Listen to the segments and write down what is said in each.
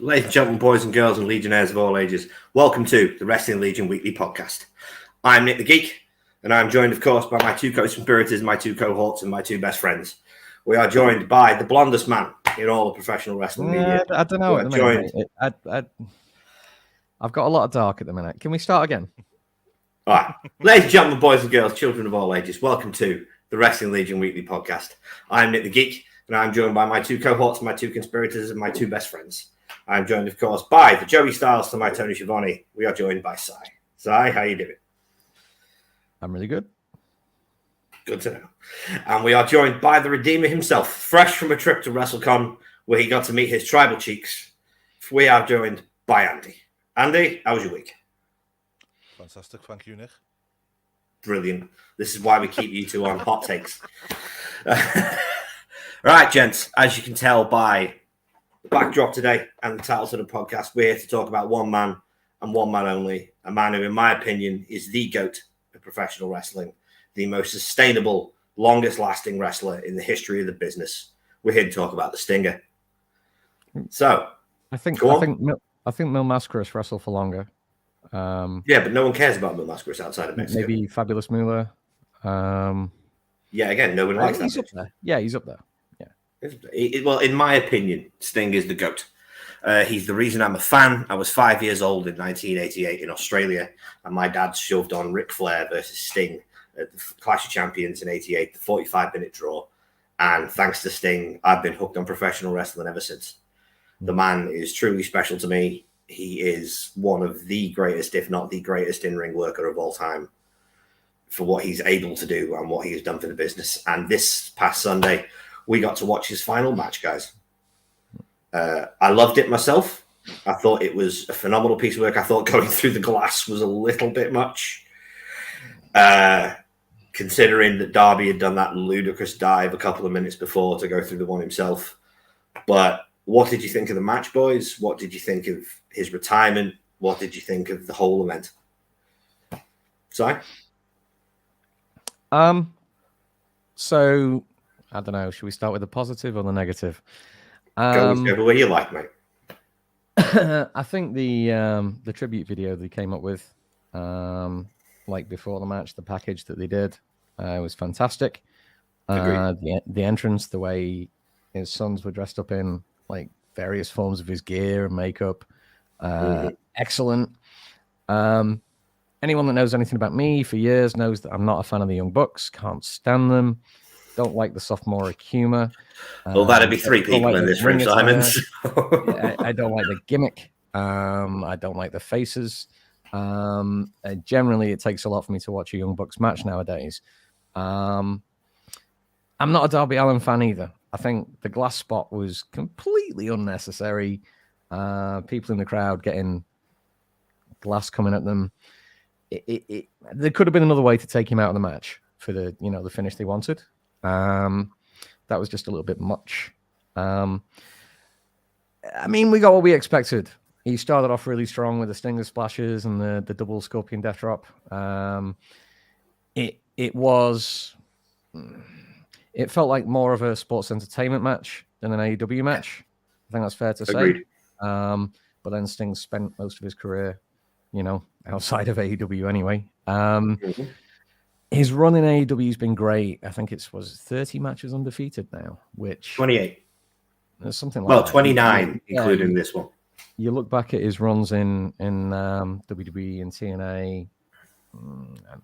Ladies and gentlemen, boys and girls, and legionnaires of all ages, welcome to the Wrestling Legion Weekly Podcast. I'm Nick the Geek, and I'm joined, of course, by my two co-conspirators, my two cohorts, and my two best friends. We are joined by the blondest man in all of professional wrestling media. I don't know. At the minute, I've got a lot of dark at the minute. Can we start again? All right. Ladies and gentlemen, boys and girls, children of all ages, welcome to the Wrestling Legion Weekly Podcast. I'm Nick the Geek, and I'm joined by my two cohorts, my two conspirators, and my two best friends. I'm joined, of course, by the Joey Styles to my Tony Schiavone. We are joined by Sai. Sai, how you doing? I'm really good. Good to know. And we are joined by the Redeemer himself, fresh from a trip to WrestleCon, where he got to meet his tribal cheeks. We are joined by Andy. Andy, how was your week? Fantastic, thank you, Nick. Brilliant. This is why we keep you two on hot takes. Right, gents, as you can tell by the backdrop today and the title to the podcast, we're here to talk about one man and one man only, a man who, in my opinion, is the GOAT of professional wrestling, the most sustainable, longest-lasting wrestler in the history of the business. We're here to talk about the Stinger. So, I think Mil Mascaras wrestled for longer. Yeah, but no one cares about Mil Mascaras outside of Mexico. Maybe Fabulous Moolah. Yeah, again, no one likes that. He's up there. Yeah, he's up there. Yeah. Well, in my opinion, Sting is the GOAT. He's the reason I'm a fan. I was 5 years old in 1988 in Australia, and my dad shoved on Ric Flair versus Sting at the Clash of Champions in 88, the 45-minute draw. And thanks to Sting, I've been hooked on professional wrestling ever since. The man is truly special to me. He is one of the greatest, if not the greatest, in-ring worker of all time for what he's able to do and what he has done for the business. And this past Sunday, we got to watch his final match, guys. I loved it myself. I thought it was a phenomenal piece of work. I thought going through the glass was a little bit much. Considering that Darby had done that ludicrous dive a couple of minutes before to go through the one himself. But what did you think of the match, boys? What did you think of his retirement? What did you think of the whole event? Sorry? So, I don't know. Should we start with the positive or the negative? Go whichever way you like, mate. I think the tribute video they came up with, like before the match, the package that they did, was fantastic. The entrance, the way his sons were dressed up in like various forms of his gear and makeup, excellent. Anyone that knows anything about me for years knows that I'm not a fan of the Young Bucks. Can't stand them. Don't like the sophomoric humor. Well, that'd be three people in this room, Simons. I don't like the gimmick. I don't like the faces. Generally, it takes a lot for me to watch a Young Bucks match nowadays. I'm not a Darby Allin fan either. I think the glass spot was completely unnecessary. People in the crowd getting glass coming at them. There could have been another way to take him out of the match for the finish they wanted. That was just a little bit much. I mean, we got what we expected. He started off really strong with the Stinger splashes and the double Scorpion Death Drop. It felt like more of a sports entertainment match than an AEW match. I think that's fair to say. But then Sting spent most of his career, outside of AEW anyway. His run in AEW has been great. I think it was 30 matches undefeated now, which 28. There's something like 29, including this one. You look back at his runs in WWE and TNA,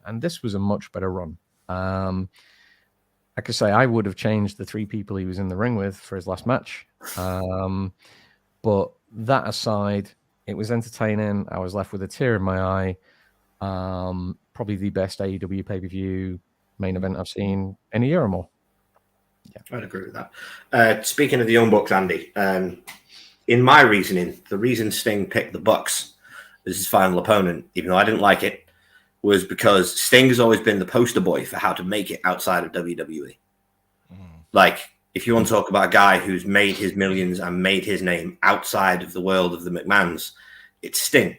and this was a much better run. I could say I would have changed the three people he was in the ring with for his last match. But that aside, it was entertaining. I was left with a tear in my eye. Probably the best AEW pay-per-view main event I've seen in a year or more. Yeah, I'd agree with that. Speaking of the Young Bucks, Andy, in my reasoning, the reason Sting picked the Bucks as his final opponent, even though I didn't like it, was because Sting has always been the poster boy for how to make it outside of WWE. Like, if you want to talk about a guy who's made his millions and made his name outside of the world of the McMahons, it's Sting.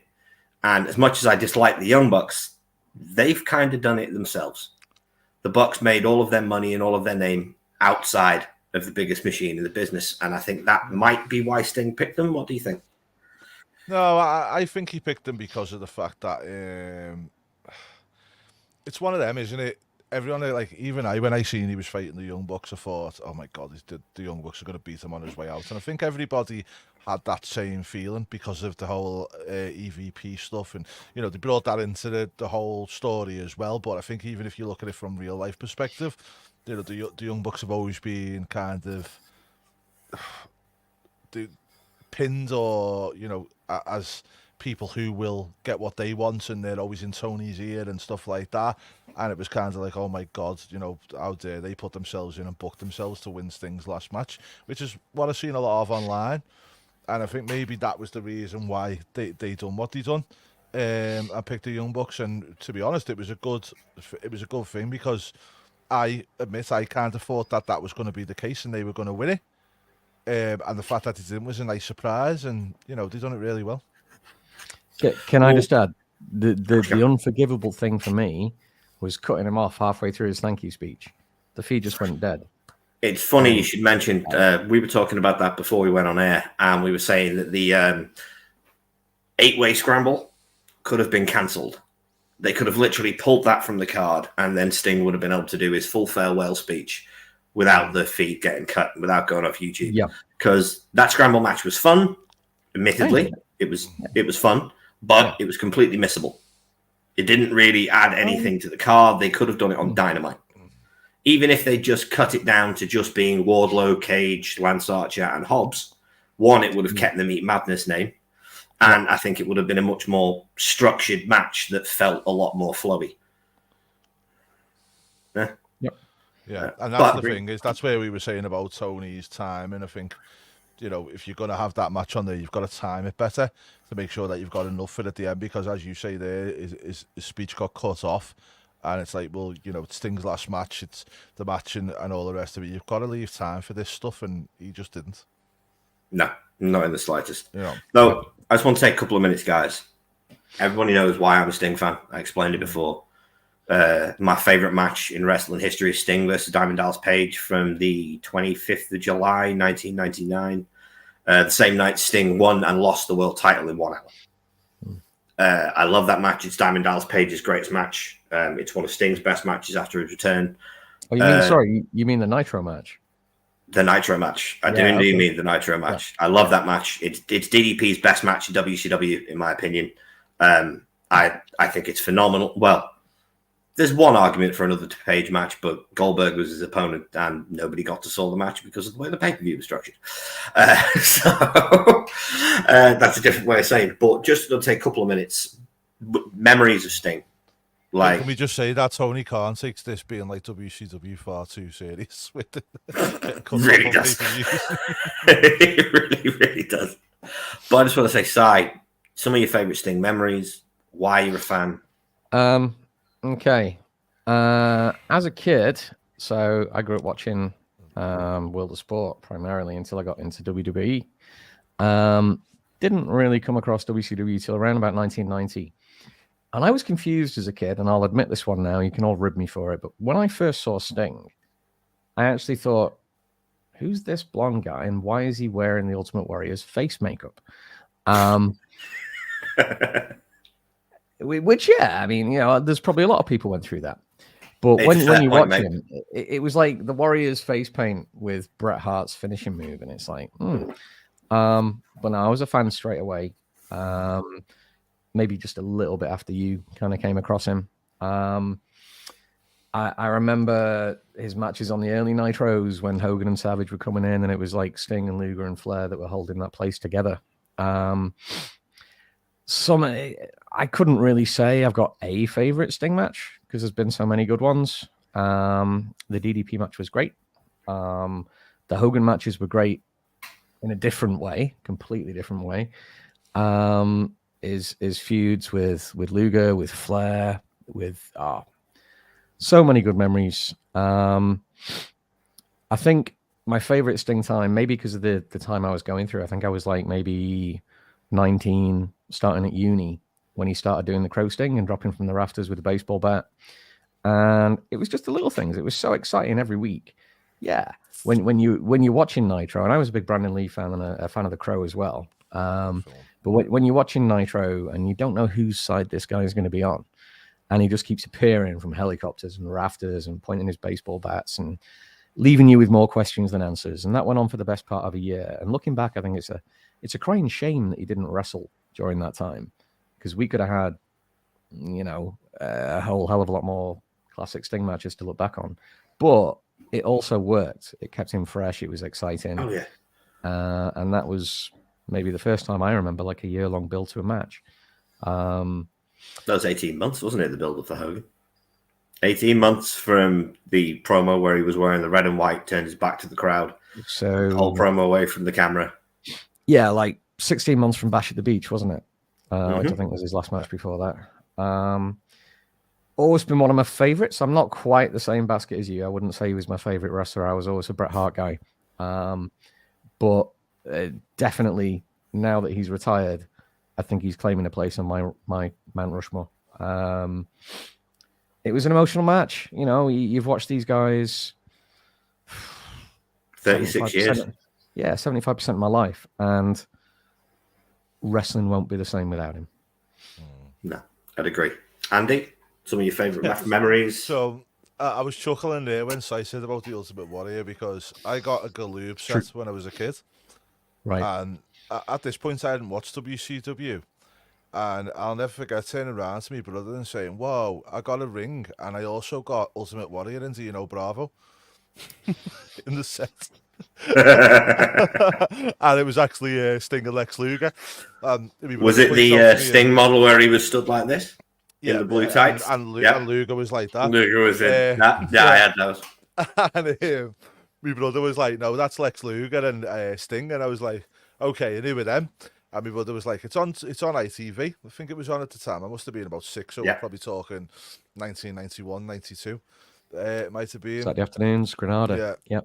And as much as I dislike the Young Bucks, they've kind of done it themselves. The Bucks made all of their money and all of their name outside of the biggest machine in the business. And I think that might be why Sting picked them. What do you think? No, I think he picked him because of the fact that it's one of them, isn't it? Everyone, like, even when I seen he was fighting the Young Bucks, I thought, oh my God, the Young Bucks are going to beat him on his way out. And I think everybody had that same feeling because of the whole EVP stuff. And, you know, they brought that into the whole story as well. But I think even if you look at it from real life perspective, you know, the Young Bucks have always been kind of pinned, or, you know, as people who will get what they want, and they're always in Tony's ear and stuff like that. And it was kind of like, oh my God, you know, how dare they put themselves in and book themselves to win Sting's last match, which is what I've seen a lot of online. And I think maybe that was the reason why they done what they done. I picked the Young Bucks, and to be honest, it was a good thing, because I admit I kind of thought that was going to be the case and they were going to win it. And the fact that they didn't was a nice surprise, and, you know, they done it really well. Can I just add, the unforgivable thing for me was cutting him off halfway through his thank you speech. The feed just went dead. It's funny you should mention, we were talking about that before we went on air, and we were saying that the 8-way scramble could have been cancelled. They could have literally pulled that from the card, and then Sting would have been able to do his full farewell speech without the feed getting cut, without going off YouTube. Yeah. Because that scramble match was fun. Admittedly, it was fun, but it was completely missable. It didn't really add anything to the card. They could have done it on Dynamite. Even if they just cut it down to just being Wardlow, Cage, Lance Archer, and Hobbs, one, it would have kept the Meat Madness name. And I think it would have been a much more structured match that felt a lot more flowy. Yeah. Yeah, and that's the thing, is that's where we were saying about Tony's time. And I think, you know, if you're going to have that match on there, you've got to time it better to make sure that you've got enough for it at the end. Because, as you say there, his speech got cut off. And it's like, well, you know, it's Sting's last match. It's the match and all the rest of it. You've got to leave time for this stuff. And he just didn't. No, not in the slightest. Yeah. No, I just want to take a couple of minutes, guys. Everybody knows why I'm a Sting fan. I explained it before. My favorite match in wrestling history is Sting versus Diamond Dallas Page from the 25th of July, 1999. The same night Sting won and lost the world title in 1 hour. I love that match. It's Diamond Dallas Page's greatest match. It's one of Sting's best matches after his return. Oh, you mean, sorry, you mean the Nitro match? The Nitro match. I do indeed mean the Nitro match. Yeah. I love that match. It's DDP's best match in WCW, in my opinion. I think it's phenomenal. Well, there's one argument for another Page match, but Goldberg was his opponent, and nobody got to saw the match because of the way the pay-per-view was structured. So that's a different way of saying it. But just to take a couple of minutes, memories of Sting. Like, can we just say that Tony Khan takes this being like WCW far too serious with the really does. It really does. But I just want to say, Si, some of your favorite Sting memories, why you're a fan. Okay. As a kid, so I grew up watching World of Sport primarily until I got into WWE. Didn't really come across WCW till around about 1990. And I was confused as a kid, and I'll admit this one now. You can all rib me for it. But when I first saw Sting, I actually thought, who's this blonde guy, and why is he wearing the Ultimate Warrior's face makeup? Which, yeah, I mean, you know, there's probably a lot of people went through that. But when you watch him, it was like the Warrior's face paint with Bret Hart's finishing move, and it's like, But no, I was a fan straight away. Maybe just a little bit after you kind of came across him. I remember his matches on the early Nitros when Hogan and Savage were coming in, and it was like Sting and Luger and Flair that were holding that place together. I couldn't really say I've got a favorite Sting match because there's been so many good ones. The DDP match was great. The Hogan matches were great in a different way, completely different way. Is feuds with Luger, with Flair, with so many good memories. I think my favorite Sting time, maybe because of the time I was going through, I think I was like maybe 19, starting at uni, when he started doing the crow sting and dropping from the rafters with a baseball bat. And it was just the little things. It was so exciting every week. Yeah. When you're watching Nitro, and I was a big Brandon Lee fan and a fan of the Crow as well. But when you're watching Nitro and you don't know whose side this guy is going to be on, and he just keeps appearing from helicopters and rafters and pointing his baseball bats and leaving you with more questions than answers. And that went on for the best part of a year. And looking back, I think it's a crying shame that he didn't wrestle during that time, because we could have had, a whole hell of a lot more classic Sting matches to look back on. But it also worked. It kept him fresh. It was exciting. Oh, yeah. And that was maybe the first time I remember like a year-long build to a match. That was 18 months, wasn't it, the build-up for Hogan? 18 months from the promo where he was wearing the red and white, turned his back to the crowd. So whole promo away from the camera. Yeah, like 16 months from Bash at the Beach, wasn't it? Which I think was his last match before that. Always been one of my favorites. I'm not quite the same basket as you. I wouldn't say he was my favorite wrestler. I was always a Bret Hart guy. But definitely, now that he's retired, I think he's claiming a place on my Mount Rushmore. It was an emotional match. You've watched these guys 36 years. Yeah, 75% of my life. And wrestling won't be the same without him. No, I'd agree. Andy, some of your favourite memories? So I was chuckling there when Si said about the Ultimate Warrior, because I got a Galoob set when I was a kid. Right. And at this point, I hadn't watched WCW. And I'll never forget turning around to me brother and saying, "Whoa, I got a ring, and I also got Ultimate Warrior and Dino Bravo in the set." And it was actually Sting and Lex Luger. Was it the Sting model where he was stood like this? Yeah, in the blue tights? And Luger was like that. Luger was in that. Yeah, I had those. And my brother was like, "No, that's Lex Luger and Sting." And I was like, "Okay," and who were them? And my brother was like, it's on ITV. I think it was on at the time. I must have been about 6, so we're probably talking 1991, 92. It might have been. Saturday afternoons, Granada. Yeah.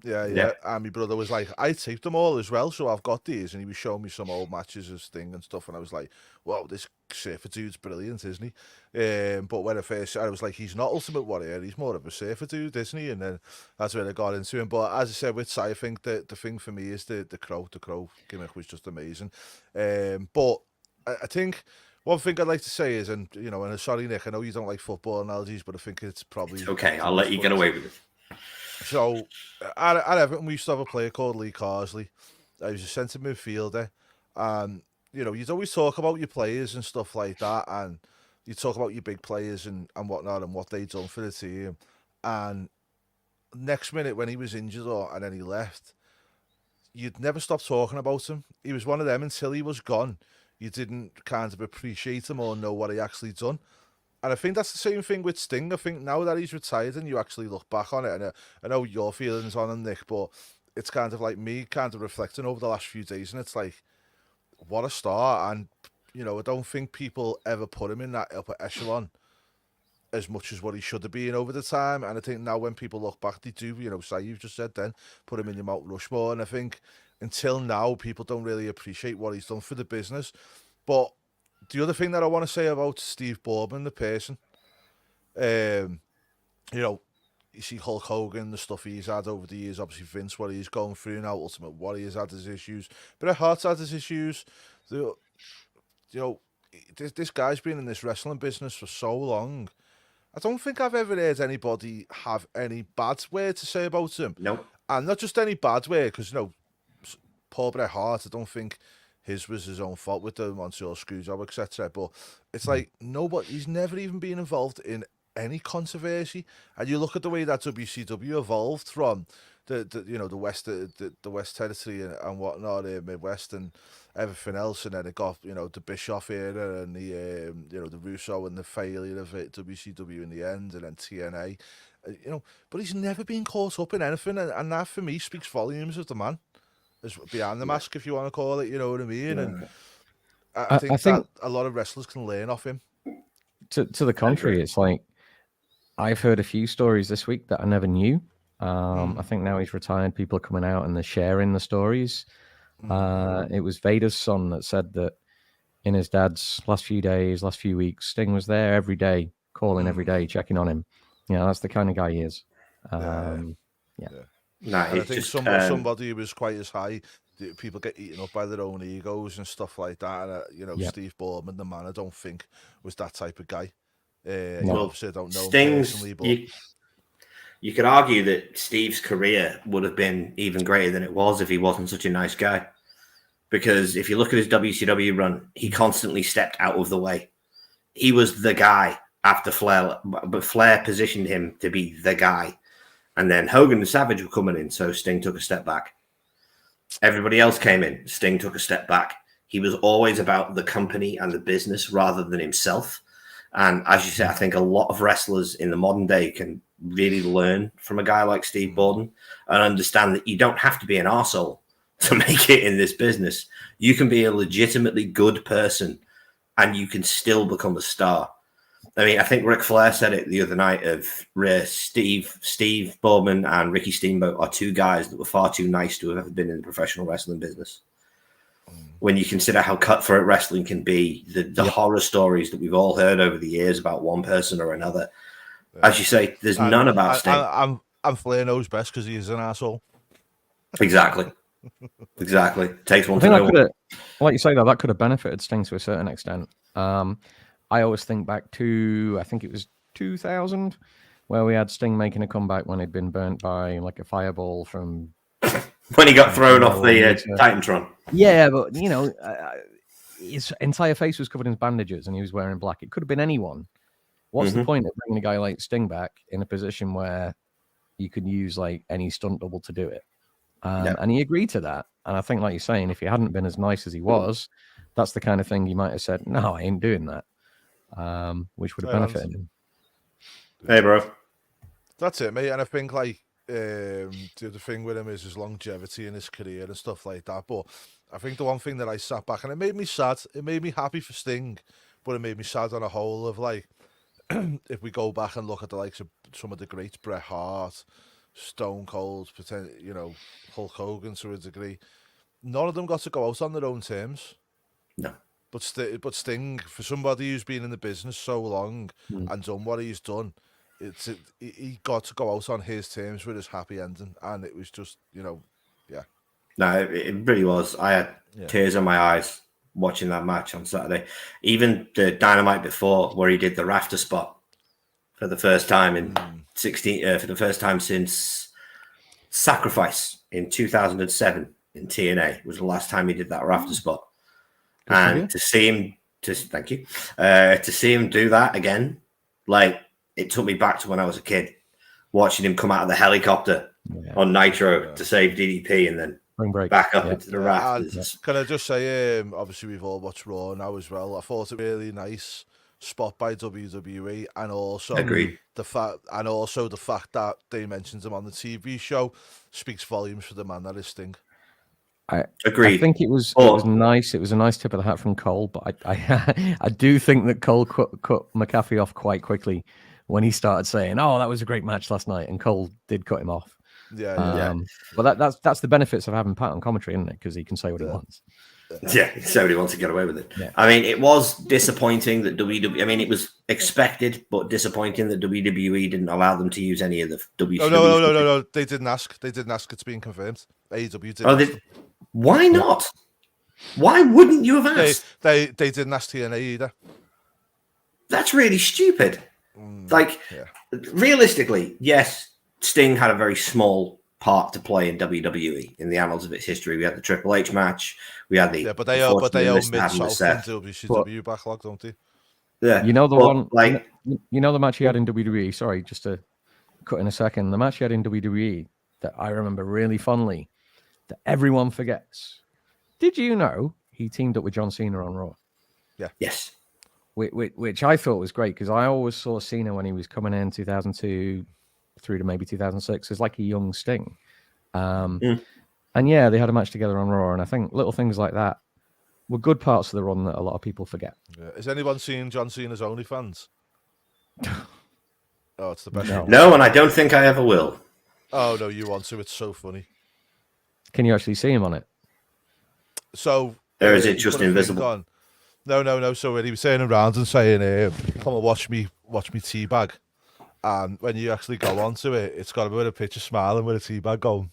And my brother was like, I taped them all as well, so I've got these. And he was showing me some old matches of Sting and stuff. And I was like, wow, this surfer dude's brilliant, isn't he? But when I was like, he's not Ultimate Warrior. He's more of a surfer dude, isn't he? And then that's when I got into him. But as I said, with Si, I think the thing for me is the Crow. The Crow gimmick was just amazing. But I think one thing I'd like to say is, and sorry, Nick, I know you don't like football analogies, but I think it's probably... It's okay, I'll let you get away with it. So, at Everton, we used to have a player called Lee Carsley. He was a centre midfielder. And, you'd always talk about your players and stuff like that, and you talk about your big players and whatnot and what they'd done for the team. And next minute, when he was injured and then he left, you'd never stop talking about him. He was one of them until he was gone. You didn't kind of appreciate him or know what he actually done. And I think that's the same thing with Sting. I think now that he's retired and you actually look back on it, and I know your feelings on him, Nick, but it's kind of like me kind of reflecting over the last few days, and it's like, what a star. And, I don't think people ever put him in that upper echelon as much as what he should have been over the time. And I think now when people look back, they do, say you've just said then, put him in your Mount Rushmore. And I think until now, people don't really appreciate what he's done for the business. But the other thing that I want to say about Steve Boardman, the person, you see Hulk Hogan, the stuff he's had over the years, obviously Vince, what he's going through now, Ultimate Warrior's had his issues, Bret Hart's had his issues. This guy's been in this wrestling business for so long. I don't think I've ever heard anybody have any bad word to say about him. Nope. And not just any bad word, because, Paul Bret Hart, I don't think his was his own fault with the Montreal Screwjob, etc. But it's like, he's never even been involved in any controversy. And you look at the way that WCW evolved from the West Territory and whatnot, Midwest and everything else, and then it got the Bischoff era and the Russo and the failure of it, WCW in the end, and then TNA, but he's never been caught up in anything, and that for me speaks volumes of the man. Behind the mask, if you want to call it, you know what I mean? Yeah. And I think that a lot of wrestlers can learn off him. To the contrary, it's like, I've heard a few stories this week that I never knew. I think now he's retired, people are coming out and they're sharing the stories. It was Vader's son that said that in his dad's last few days, last few weeks, Sting was there every day, calling every day, checking on him. That's the kind of guy he is. No, I think somebody who was quite as high people get eaten up by their own egos and stuff like that. And, you know, Yep. Steve Bourman, the man, I don't think was that type of guy. No. You know, obviously, I don't know him Sting's, personally, but you could argue that Steve's career would have been even greater than it was if he wasn't such a nice guy. Because if you look at his WCW run, he constantly stepped out of the way. He was the guy after Flair, but Flair positioned him to be the guy. And then Hogan and Savage were coming in, so Sting took a step back. Everybody else came in, Sting took a step back. He was always about the company and the business rather than himself. And as you say, I think a lot of wrestlers in the modern day can really learn from a guy like Steve Borden and understand that you don't have to be an arsehole to make it in this business. You can be a legitimately good person and you can still become a star. I mean, I think Ric Flair said it the other night of Steve Bowman and Ricky Steamboat are two guys that were far too nice to have ever been in the professional wrestling business. When you consider how cutthroat wrestling can be, the horror stories that we've all heard over the years about one person or another. As you say, there's none about Sting. And Flair knows best because he is an asshole. Exactly. Takes one I to think know that could have, like you say, that could have benefited Sting to a certain extent. I always think back to, I think it was 2000, where we had Sting making a comeback when he'd been burnt by like a fireball from when he got thrown off the Titantron. Yeah, but you know, his entire face was covered in bandages and he was wearing black. It could have been anyone. What's the point of bringing a guy like Sting back in a position where you could use like any stunt double to do it? And he agreed to that. And I think, like you're saying, if he hadn't been as nice as he was, that's the kind of thing you might have said, no, I ain't doing that, which would have benefited him. Hey, bro. That's it, mate. And I think, like, the other thing with him is his longevity in his career and stuff like that. But I think the one thing that I sat back, and it made me sad, it made me happy for Sting, but it made me sad on a whole of, like, if we go back and look at the likes of some of the greats, Bret Hart, Stone Cold, you know, Hulk Hogan to a degree, none of them got to go out on their own terms. No. But Sting, for somebody who's been in the business so long and done what he's done, he got to go out on his terms with his happy ending, and it was just, you know, yeah. No, it really was. I had tears in my eyes watching that match on Saturday. Even the Dynamite before, where he did the rafter spot for the first time in for the first time since Sacrifice in 2007 in TNA was the last time he did that rafter spot. And to see him, to see him do that again, like, it took me back to when I was a kid, watching him come out of the helicopter on Nitro to save DDP and then back up into the rafters. Can I just say, obviously we've all watched Raw now as well. I thought it really nice spot by WWE, and also the fact that they mentioned him on the TV show speaks volumes for the man that is Sting. I think it was nice. It was a nice tip of the hat from Cole, but I do think that Cole cut McAfee off quite quickly when he started saying, "Oh, that was a great match last night," and Cole did cut him off. But that's the benefits of having Pat on commentary, isn't it? Because he can say what he wants. Yeah, so he wants to get away with it. Yeah. I mean, it was disappointing that WWE. I mean, it was expected, but disappointing that WWE didn't allow them to use any of the WWE. No. They didn't ask. It's been confirmed. AEW did. Why not? Why wouldn't you have asked? They didn't ask TNA either. That's really stupid. Realistically, yes, Sting had a very small part to play in WWE in the annals of its history. We had the Triple H match. We had the but they owe Mid-South and WCW backlog, don't they? Yeah, you know the one like you know the match he had in WWE. Sorry, just to cut in a second. The match he had in WWE that I remember really fondly, that everyone forgets. Did you know he teamed up with John Cena on Raw? Yeah. Yes. Which I thought was great, because I always saw Cena when he was coming in 2002 through to maybe 2006 as like a young Sting. And yeah, they had a match together on Raw, and I think little things like that were good parts of the run that a lot of people forget. Yeah. Has anyone seen John Cena's OnlyFans? Oh, it's the best. No, and I don't think I ever will. Oh no, you want to? It's so funny. Can you actually see him on it? So, or is it just invisible? No. So when he was turning around and saying, "Come and watch me teabag," and when you actually go onto it, it's got a bit of a picture smiling with a teabag going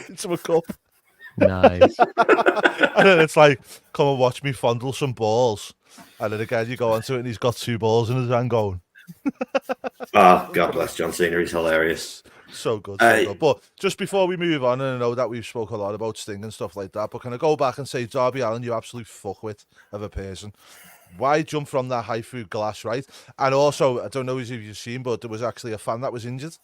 into a cup. Nice. And then it's like, come and watch me fondle some balls. And then again, you go onto it and he's got 2 balls in his hand going. Oh, God bless John Cena. He's hilarious. So good, so good. But just before we move on, and I know that we've spoke a lot about Sting and stuff like that, but can I go back and say, Darby Allin, you absolute fuckwit of a person. Why jump from that high through glass, right? And also, I don't know if you've seen, but there was actually a fan that was injured.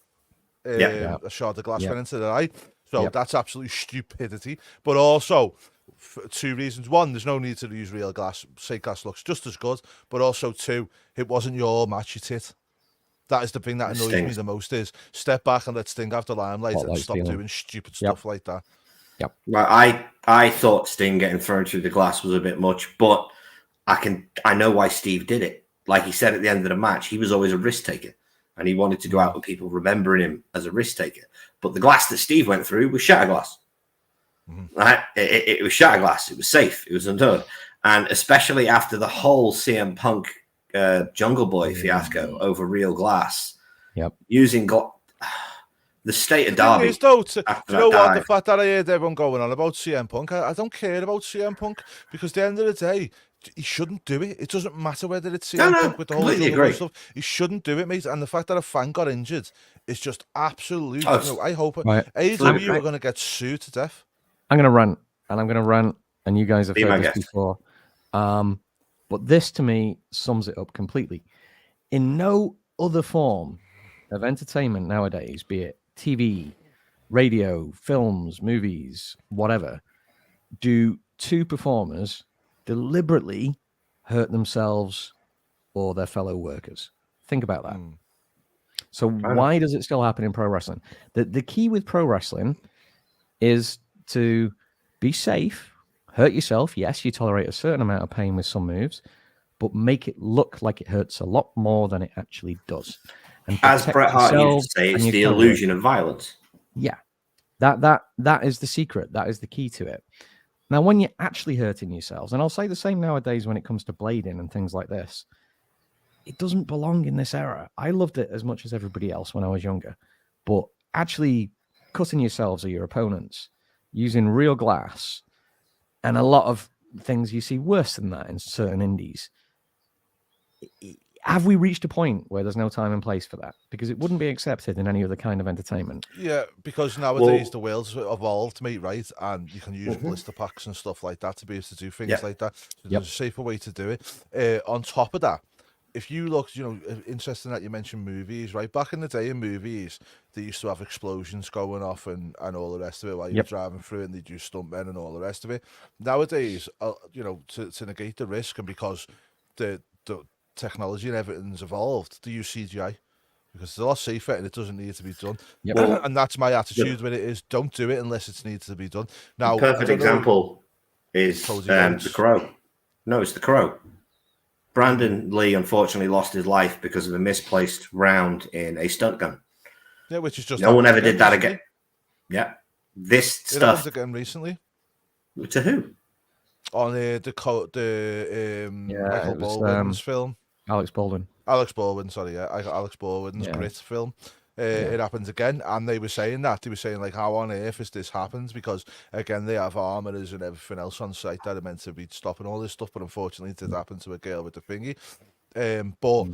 Yeah. A shard of glass Yeah. went into the eye. So Yeah. that's absolute stupidity. But also, for 2 reasons. One, there's no need to use real glass. Say glass looks just as good. But also, 2, it wasn't your match, you tit. That is the thing that annoys me the most is step back and let Sting have the limelight and stop doing stupid stuff like that. Yep. Well, I thought Sting getting thrown through the glass was a bit much, but I know why Steve did it. Like he said at the end of the match, he was always a risk taker, and he wanted to go out with people remembering him as a risk taker. But the glass that Steve went through was shatter glass. Right? It was shatter glass. It was safe. It was undone. And especially after the whole CM Punk Jungle Boy fiasco over real glass. Yep. Using the state of Derby. Is, though, you know what? The fact that I heard everyone going on about CM Punk, I don't care about CM Punk because at the end of the day, he shouldn't do it. It doesn't matter whether it's CM Punk with the whole Jungle Boy stuff. He shouldn't do it, mate. And the fact that a fan got injured is just absolute. I hope AEW are going to get sued to death. I'm going to rant, and you guys have heard this before. But this, to me, sums it up completely. In no other form of entertainment nowadays, be it TV, radio, films, movies, whatever, do 2 performers deliberately hurt themselves or their fellow workers. Think about that. So why does it still happen in pro wrestling? The key with pro wrestling is to be safe, hurt yourself. Yes, you tolerate a certain amount of pain with some moves, but make it look like it hurts a lot more than it actually does. And as Bret Hart used to say, it's the illusion of violence. Yeah, that is the secret. That is the key to it. Now, when you're actually hurting yourselves, and I'll say the same nowadays when it comes to blading and things like this, it doesn't belong in this era. I loved it as much as everybody else when I was younger, but actually cutting yourselves or your opponents using real glass and a lot of things you see worse than that in certain indies. Have we reached a point where there's no time and place for that? Because it wouldn't be accepted in any other kind of entertainment. Yeah, because nowadays the world's evolved, mate, right? And you can use blister packs and stuff like that to be able to do things like that. So there's a safer way to do it. On top of that, if you look, interesting that you mentioned movies, right? Back in the day in movies, they used to have explosions going off and all the rest of it while you're driving through it, and they do stuntmen and all the rest of it. Nowadays, to negate the risk and because the technology and everything's evolved, to use CGI because it's a lot safer and it doesn't need to be done. And that's my attitude when it is don't do it unless it needs to be done. Now, perfect example is the Crow. No, it's the Crow. Brandon Lee unfortunately lost his life because of a misplaced round in a stunt gun. Yeah, which is just no one ever did that again. Yeah, this stuff again recently. To who? On the Michael Baldwin's film. Alex Baldwin, sorry, yeah. Alex Baldwin's Grit film. It happens again, and they were saying like, how on earth has this happened? Because again, they have armorers and everything else on site that are meant to be stopping all this stuff, but unfortunately, it did happen to a girl with the thingy. But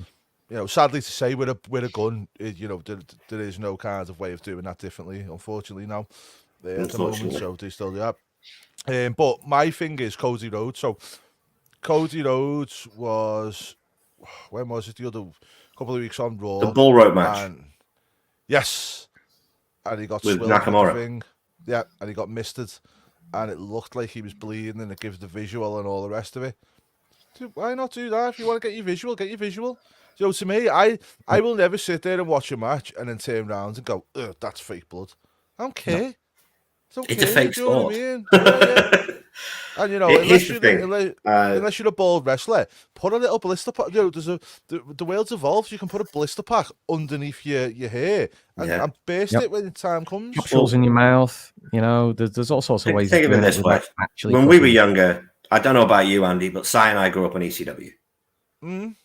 sadly to say, with a gun, there is no kind of way of doing that differently. Unfortunately, now at the moment, so they still do that. But my thing is Cody Rhodes. So Cody Rhodes was, when was it? The other couple of weeks on Raw. The bull rope match. Yes, and he got with Nakamura. Thing. Yeah, and he got misted, and it looked like he was bleeding, and it gives the visual and all the rest of it. Dude, why not do that? If you want to get your visual, get your visual. To me, I will never sit there and watch a match and then turn around and go, "Ugh, that's fake blood." I don't care. It's a fake sport. And unless you're a bald wrestler, put a little blister pack. The world's evolved. You can put a blister pack underneath your hair and burst it when the time comes. Capsules in your mouth. There's all sorts of ways. Think of it this way: when we were younger, I don't know about you, Andy, but Si and I grew up on ECW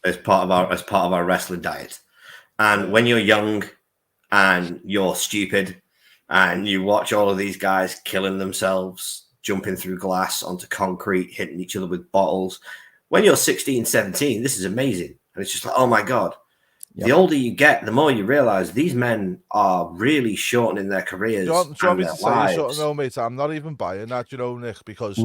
as part of our wrestling diet. And when you're young and you're stupid and you watch all of these guys killing themselves jumping through glass onto concrete, hitting each other with bottles. When you're 16, 17, this is amazing. And it's just like, oh my God. Yep. The older you get, the more you realize these men are really shortening their careers. Do you want me their to tell you lives. something, though, mate? I'm not even buying that, you know, Nick, because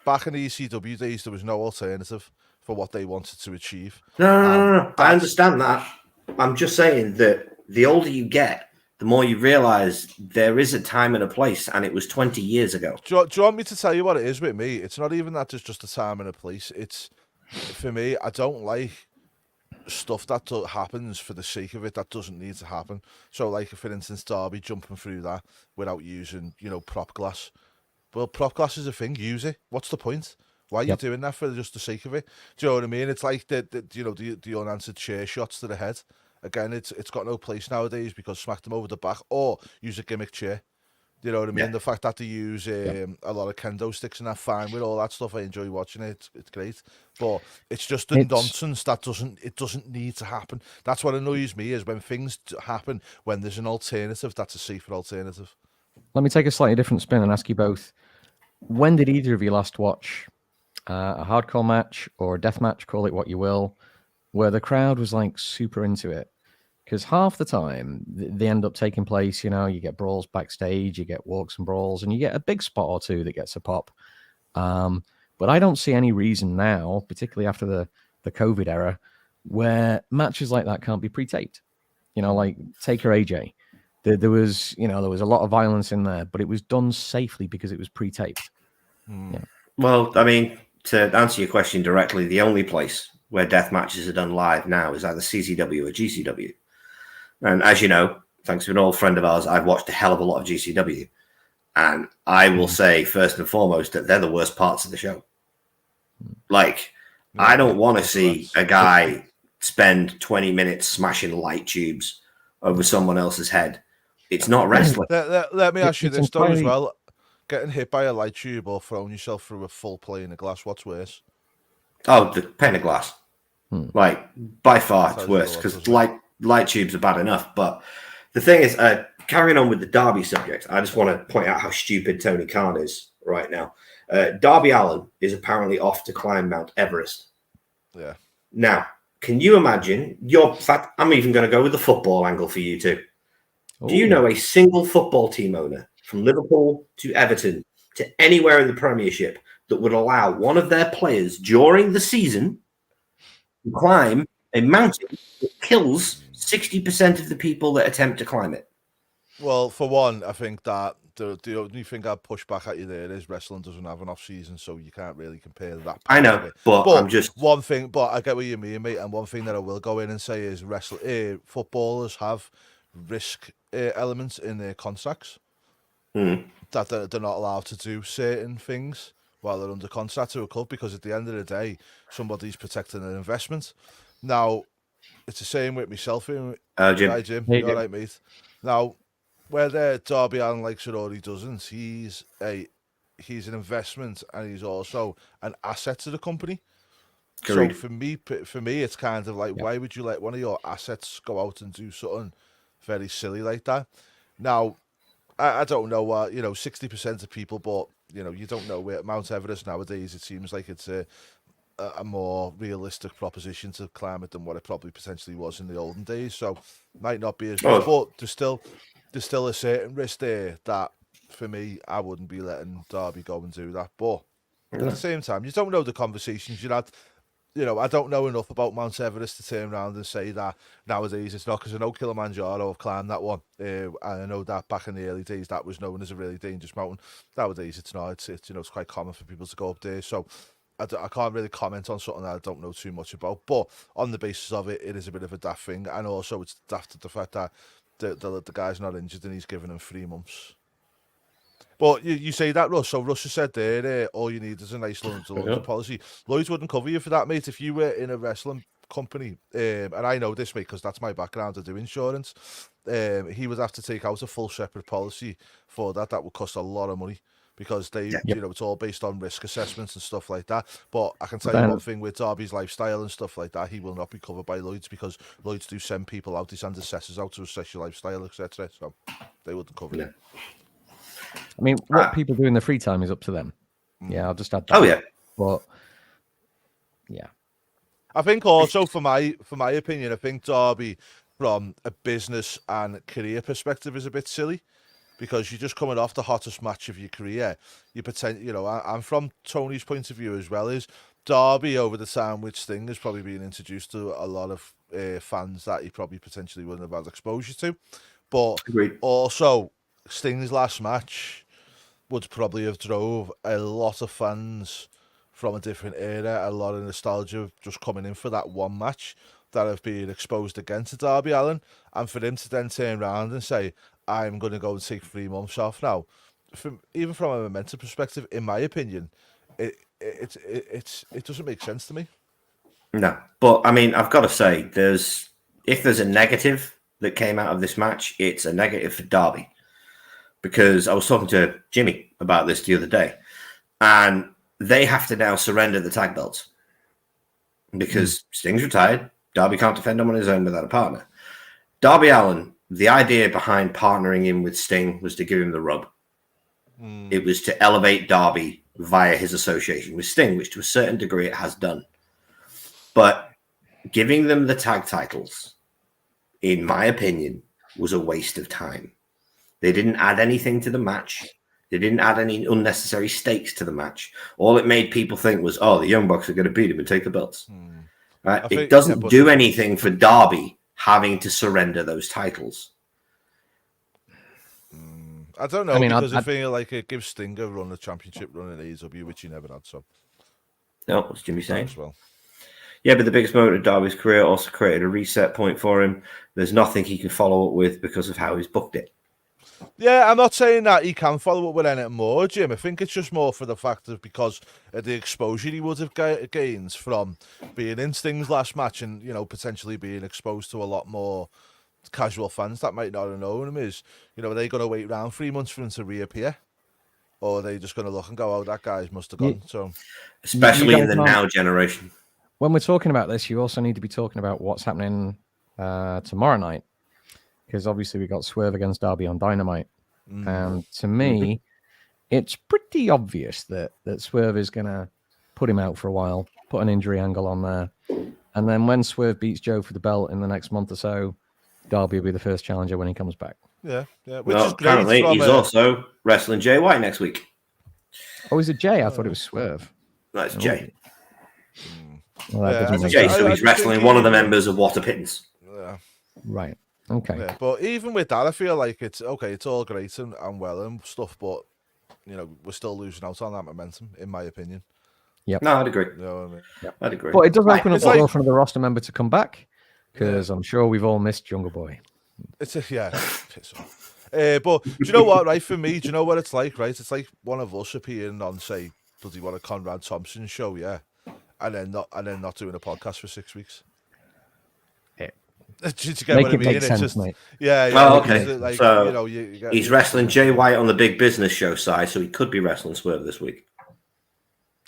back in the ECW days, there was no alternative for what they wanted to achieve. No. I understand that. I'm just saying that the older you get, the more you realize there is a time and a place, and it was 20 years ago. Do you want me to tell you what it is with me? It's not even that there's just a time and a place. It's, for me, I don't like stuff that happens for the sake of it that doesn't need to happen. So, like, for instance, Darby jumping through that without using, you know, prop glass. Well, prop glass is a thing. Use it. What's the point? Why are you doing that for just the sake of it? Do you know what I mean? It's like the unanswered chair shots to the head. Again, it's got no place nowadays because smack them over the back or use a gimmick chair. You know what I mean? Yeah. The fact that they use a lot of kendo sticks and that, fine with all that stuff. I enjoy watching it. It's great, but it's just the nonsense that doesn't need to happen. That's what annoys me, is when things happen when there's an alternative that's a safer alternative. Let me take a slightly different spin and ask you both: when did either of you last watch a hardcore match or a death match, call it what you will, where the crowd was like super into it? Because half the time they end up taking place, you know, you get brawls backstage, you get walks and brawls, and you get a big spot or two that gets a pop. But I don't see any reason now, particularly after the COVID era, where matches like that can't be pre-taped. You know, like Taker AJ. There was a lot of violence in there, but it was done safely because it was pre-taped. Yeah. Well, I mean, to answer your question directly, the only place where death matches are done live now is either CCW or GCW. And as you know, thanks to an old friend of ours, I've watched a hell of a lot of GCW. And I will say, first and foremost, that they're the worst parts of the show. Like, I don't want to see a guy spend 20 minutes smashing light tubes over someone else's head. It's not wrestling. Let me ask you It's this, though, as entirely- well. Getting hit by a light tube or throwing yourself through a full plane of glass, what's worse? Oh, the pane of glass. Like, by far, it's Sounds worse, a lot, because doesn't light tubes are bad enough. But the thing is, carrying on with the Darby subject, I just want to point out how stupid Tony Khan is right now. Darby Allin is apparently off to climb Mount Everest. Yeah. Now, can you imagine? In fact, I'm even going to go with the football angle for you two. Do you know a single football team owner from Liverpool to Everton to anywhere in the Premiership that would allow one of their players during the season to climb a mountain that kills 60% of the people that attempt to climb it? Well, for one, I think that the only thing I'd push back at you there is wrestling doesn't have an off season, so you can't really compare that. I know, but I'm just one thing. But I get what you mean, mate. And one thing that I will go in and say is footballers have risk elements in their contracts that they're not allowed to do certain things while they're under contract to a club, because at the end of the day, somebody's protecting an investment. Now, it's the same with myself. Jim. Hi, Jim. Hey, You all Jim. right, mate? Now, whether Darby Allin likes it or he doesn't, he's an investment and he's also an asset to the company. Agreed. So for me, it's kind of like, why would you let one of your assets go out and do something very silly like that? Now, I don't know what 60% of people, but you don't know where Mount Everest nowadays. It seems like it's a more realistic proposition to climb it than what it probably potentially was in the olden days. So might not be as much, but there's still a certain risk there that for me, I wouldn't be letting Darby go and do that. But at the same time, you don't know the conversations you had. I don't know enough about Mount Everest to turn around and say that nowadays it's not, because I know Kilimanjaro have climbed that one. And I know that back in the early days that was known as a really dangerous mountain. Nowadays it's not. It's quite common for people to go up there. So I can't really comment on something that I don't know too much about. But on the basis of it, it is a bit of a daft thing. And also it's daft at the fact that the guy's not injured and he's given him 3 months. But you say that, Russ. So Russ has said there, all you need is a nice London policy. Lloyd's wouldn't cover you for that, mate. If you were in a wrestling company, and I know this, mate, because that's my background, I do insurance, he would have to take out a full separate policy for that. That would cost a lot of money, because they, it's all based on risk assessments and stuff like that. But I can tell you one thing, with Darby's lifestyle and stuff like that, he will not be covered by Lloyd's, because Lloyd's do send people out, they send assessors out to assess your lifestyle, etc. So they wouldn't cover you. I mean, what people do in their free time is up to them. Yeah, I'll just add that. Oh yeah, But yeah, I think also for my opinion, I think Darby from a business and career perspective is a bit silly because you're just coming off the hottest match of your career. You and from Tony's point of view as well, is Darby over the time with Sting has probably been introduced to a lot of fans that he probably potentially wouldn't have had exposure to. But agreed. also Sting's last match would probably have drove a lot of fans from a different era, a lot of nostalgia just coming in for that one match that have been exposed again to Darby Allin, and for him to then turn around and say, I'm going to go and take 3 months off now, even from a momentum perspective, in my opinion, it doesn't make sense to me. No, but I mean, I've got to say, if there's a negative that came out of this match, it's a negative for Darby. Because I was talking to Jimmy about this the other day, and they have to now surrender the tag belts because Sting's retired. Darby can't defend them on his own without a partner. Darby Allin, the idea behind partnering him with Sting was to give him the rub. It was to elevate Darby via his association with Sting, which to a certain degree it has done. But giving them the tag titles, in my opinion, was a waste of time. They didn't add anything to the match. They didn't add any unnecessary stakes to the match. All it made people think was, oh, the Young Bucks are going to beat him and take the belts. Right? It doesn't do anything for Darby having to surrender those titles. I don't know, because I feel like it gives Sting a run, a championship run in AEW, which he never had. So, no, what's Jimmy saying? As well. Yeah, but the biggest moment of Darby's career also created a reset point for him. There's nothing he can follow up with because of how he's booked it. Yeah, I'm not saying that he can follow up with anything more, Jim. I think it's just more for the fact of because of the exposure he would have gained from being in Sting's last match and, potentially being exposed to a lot more casual fans that might not have known him. Are they going to wait around 3 months for him to reappear? Or are they just going to look and go, oh, that guy must have gone? So, especially in the now generation. When we're talking about this, you also need to be talking about what's happening tomorrow night. Because obviously we got Swerve against Darby on Dynamite. And to me, it's pretty obvious that Swerve is going to put him out for a while, put an injury angle on there. And then when Swerve beats Joe for the belt in the next month or so, Darby will be the first challenger when he comes back. Yeah. Which is great. Apparently he's also wrestling Jay White next week. Oh, is it Jay? I thought it was Swerve. No, it's Jay. Well, it's Jay, so he's wrestling one of the members of Water Pittance. Yeah. Right. Okay. Yeah, but even with that, I feel like it's okay. It's all great and well and stuff, but we're still losing out on that momentum, in my opinion. Yep. No, I'd agree. You know what I mean? Yep. I'd agree. But it does open up the door for another roster member to come back, because I'm sure we've all missed Jungle Boy. Piss off. But do you know what? Right, for me, do you know what it's like? Right, it's like one of us appearing on, say, bloody what, a Conrad Thompson show, yeah, and then not doing a podcast for 6 weeks. Do you get what I mean? It's just, mate. Oh, okay. Like, so he's wrestling Jay White on the Big Business Show side, so he could be wrestling Swerve this week.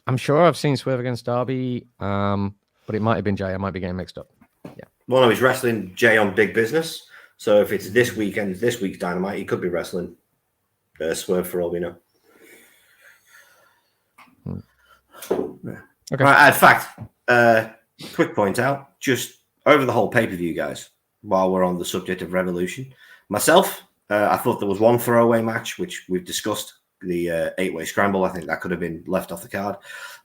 I'm sure I've seen Swerve against Darby, but it might have been Jay. I might be getting mixed up. Yeah. Well, no, he's wrestling Jay on Big Business. So if it's this weekend, this week's Dynamite, he could be wrestling Swerve for all we know. Okay. Right, in fact, quick point out, just over the whole pay-per-view, guys, while we're on the subject of Revolution, myself, I thought there was one throwaway match, which we've discussed, the 8-way scramble. I think that could have been left off the card.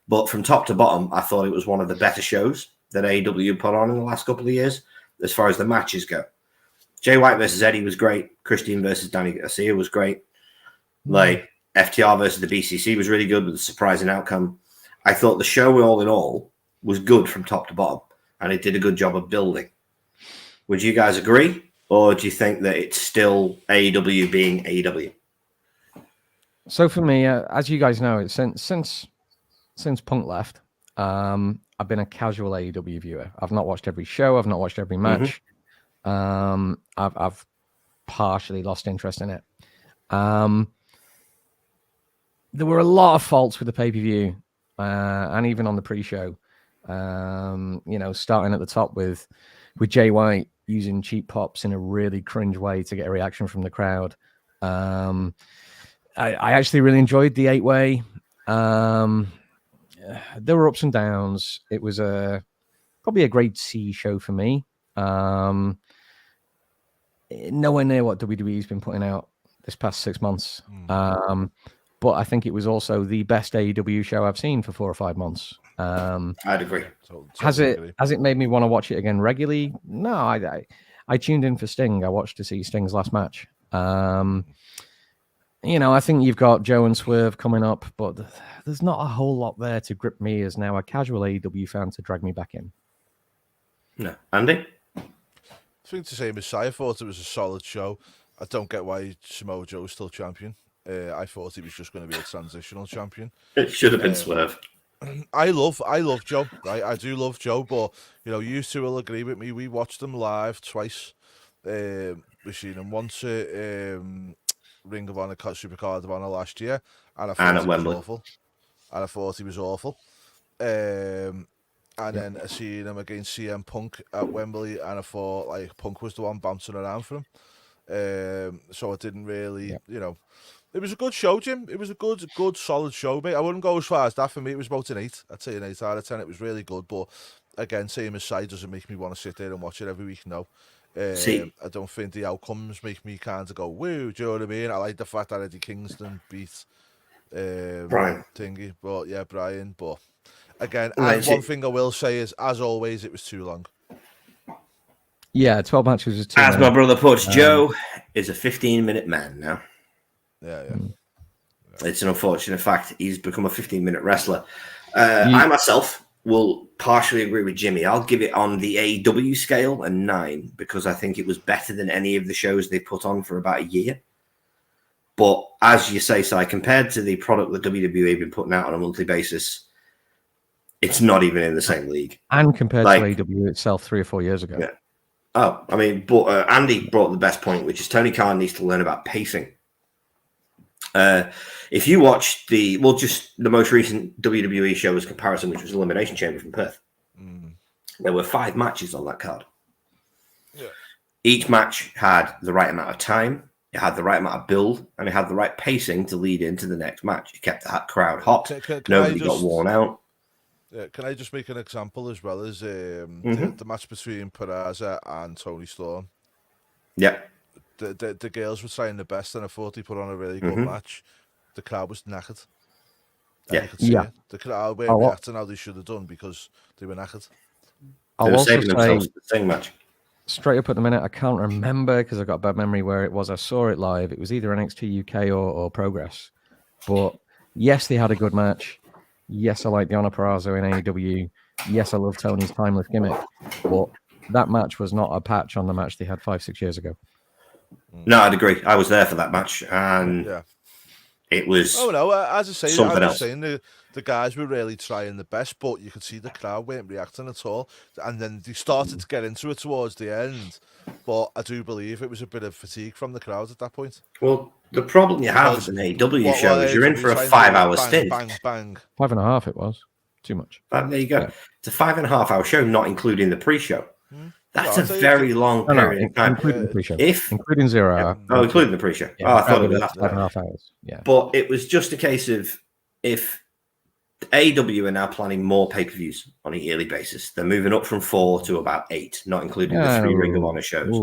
But from top to bottom, I thought it was one of the better shows that AEW put on in the last couple of years, as far as the matches go. Jay White versus Eddie was great. Christian versus Danny Garcia was great. Like, FTR versus the BCC was really good with a surprising outcome. I thought the show, all in all, was good from top to bottom, and it did a good job of building. Would you guys agree, or do you think that it's still AEW being AEW? So for me, as you guys know, since Punk left, I've been a casual AEW viewer. I've not watched every show. I've not watched every match. I've partially lost interest in it. There were a lot of faults with the pay-per-view, and even on the pre-show. Starting at the top with Jay White using cheap pops in a really cringe way to get a reaction from the crowd. I actually really enjoyed the 8-way. There were ups and downs. It was probably a grade C show for me. Nowhere near what WWE's been putting out this past 6 months. But I think it was also the best AEW show I've seen for 4 or 5 months. I'd agree. Has it made me want to watch it again regularly? No, I tuned in for Sting. I watched to see Sting's last match. I think you've got Joe and Swerve coming up, but there's not a whole lot there to grip me as now a casual AEW fan to drag me back in. No. Andy? I think the same as Si. I thought it was a solid show. I don't get why Samoa Joe's still champion. I thought he was just going to be a transitional champion. It should have been Swerve. I love Joe. Right? I do love Joe, but you two will agree with me. We watched them live twice. We've seen them once at Ring of Honor, Supercard of Honor last year, and I thought he was awful. And I thought he was awful. And then I seen him against CM Punk at Wembley, and I thought like Punk was the one bouncing around for him. So I didn't really, It was a good show, Jim. It was a good, solid show, mate. I wouldn't go as far as that. For me, it was about an 8. I'd say an 8 out of 10. It was really good, but again, same as side doesn't make me want to sit there and watch it every week. No, I don't think the outcomes make me kind of go woo. Do you know what I mean? I like the fact that Eddie Kingston beat Brian Thingy, but yeah, Brian. But again, and one thing I will say is, as always, it was too long. Yeah, 12 matches was too long. As my brother puts, Joe is a 15-minute man now. Yeah. It's an unfortunate fact. He's become a 15-minute wrestler. I myself will partially agree with Jimmy. I'll give it on the AEW scale a 9 because I think it was better than any of the shows they put on for about a year. But as you say, Si, compared to the product that WWE have been putting out on a monthly basis, it's not even in the same league. And compared to AEW itself 3 or 4 years ago. Yeah. Oh, I mean, but Andy brought the best point, which is Tony Khan needs to learn about pacing. If you watch the most recent WWE show as comparison, which was Elimination Chamber from Perth, there were 5 matches on that card. Yeah. Each match had the right amount of time, it had the right amount of build, and it had the right pacing to lead into the next match. It kept the crowd hot. Nobody got worn out. Yeah, can I just make an example as well as the match between Peraza and Tony Storm? Yeah. The girls were trying the best, and I thought they put on a really good match. The crowd was knackered. Yeah. The crowd weren't reacting how they should have done because they were knackered. I'll also say, the same match. Straight up at the minute, I can't remember because I've got a bad memory where it was. I saw it live. It was either NXT UK or Progress. But yes, they had a good match. Yes, I like Deonna Purrazzo in AEW. Yes, I love Tony's timeless gimmick. But that match was not a patch on the match they had 5-6 years ago. No, I'd agree. I was there for that match, and it was. Oh no, as I say, something I was else. saying the guys were really trying the best, but you could see the crowd weren't reacting at all, and then they started to get into it towards the end. But I do believe it was a bit of fatigue from the crowd at that point. Well, the problem you have with an AEW show is you're in for a 5-hour stint. Bang, bang. 5.5 it was. Too much. But there you go. Yeah. It's a 5.5-hour show, not including the pre-show. That's a very long period of time. Including the pre-show. Including 0 hour. Oh, including the pre-show. I thought it was 5.5 hours. Yeah. But it was just a case of if AEW are now planning more pay-per-views on a yearly basis. They're moving up from 4 to about 8, not including the 3 Ring of Honor shows.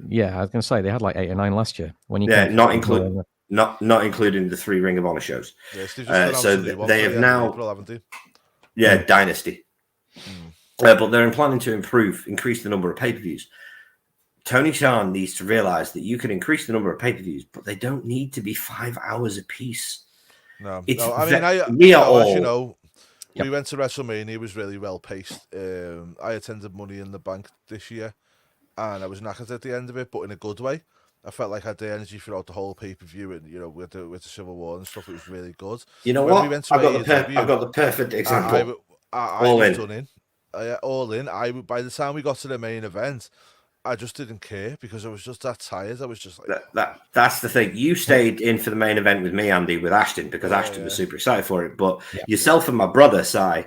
Yeah, I was going to say they had like 8 or 9 last year. Not including the 3 Ring of Honor shows. Yes, so they have now. April, Dynasty. But they're planning to increase the number of pay-per-views. Tony Khan needs to realize that you can increase the number of pay-per-views, but they don't need to be 5 hours apiece. No, we went to WrestleMania. It was really well paced. I attended Money in the Bank this year, and I was knackered at the end of it, but in a good way. I felt like I had the energy throughout the whole pay-per-view, and with the Civil War and stuff, it was really good. You know what? I've got the perfect example. I was done in. All in. By the time we got to the main event, I just didn't care because I was just that tired. I was just like that's the thing. You stayed in for the main event with me, Andy, with Ashton, because Ashton was super excited for it. But yourself and my brother, Si,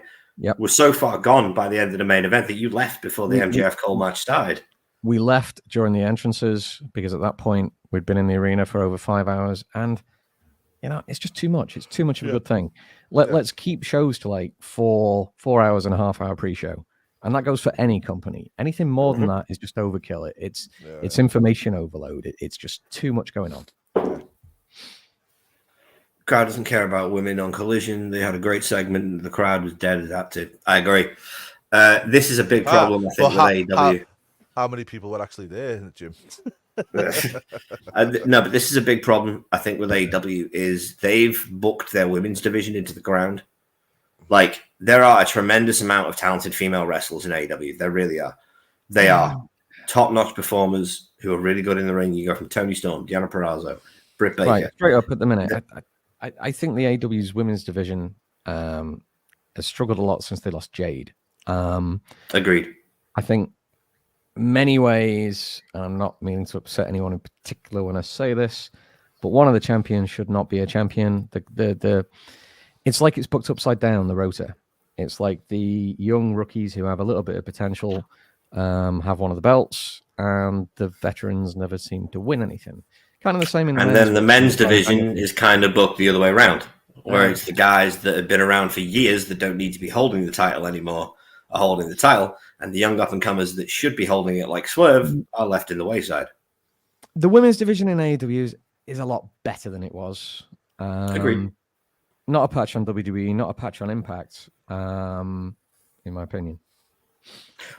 were so far gone by the end of the main event that you left before the MJF Cole match started. We left during the entrances because at that point we'd been in the arena for over 5 hours, and it's just too much. It's too much of a Yeah. good thing. Let's keep shows to like 4 hours and a half hour pre-show. And that goes for any company. Anything more than that is just overkill. It's information overload. It's just too much going on. Crowd doesn't care about women on Collision. They had a great segment. The crowd was dead at that too. I agree. This is a big problem, I think, with AEW. How many people were actually there in the gym? No, but this is a big problem, I think, with AEW is they've booked their women's division into the ground. Like, there are a tremendous amount of talented female wrestlers in AEW. There really are. They are top-notch performers who are really good in the ring. You go from Toni Storm, Deonna Purrazzo, Britt Baker. Right, straight up at the minute. I think the AEW's women's division has struggled a lot since they lost Jade. Agreed. I think many ways, and I'm not meaning to upset anyone in particular when I say this, but one of the champions should not be a champion. It's like it's booked upside down, the rota. It's like the young rookies who have a little bit of potential have one of the belts, and the veterans never seem to win anything. Kind of the same in and then the men's division is kind of booked the other way around, where it's the guys that have been around for years that don't need to be holding the title anymore are holding the title, and the young up-and-comers that should be holding it like Swerve are left in the wayside. The women's division in AEW is a lot better than it was. Agreed. Not a patch on WWE, not a patch on Impact, in my opinion.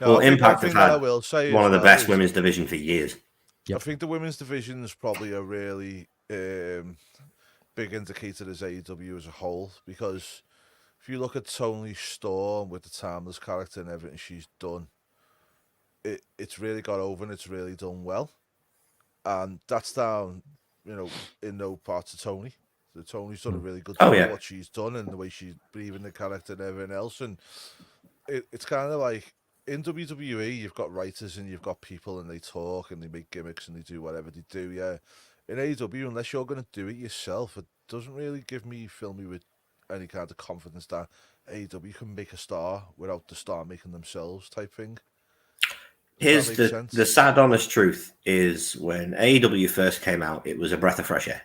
Well, Impact have had one of the best women's division for years. Yep. I think the women's division is probably a really big indicator as AEW as a whole, because if you look at Toni Storm with the Timeless character and everything she's done, it's really got over and it's really done well. And that's down, in no parts of Toni. So Toni's done a really good job of what she's done and the way she's breathing the character and everything else. And it's kind of like, in WWE, you've got writers and you've got people and they talk and they make gimmicks and they do whatever they do, yeah. In AEW, unless you're going to do it yourself, it doesn't really fill me with any kind of confidence that AEW can make a star without the star making themselves type thing. Here's the sad, honest truth is when AEW first came out, it was a breath of fresh air.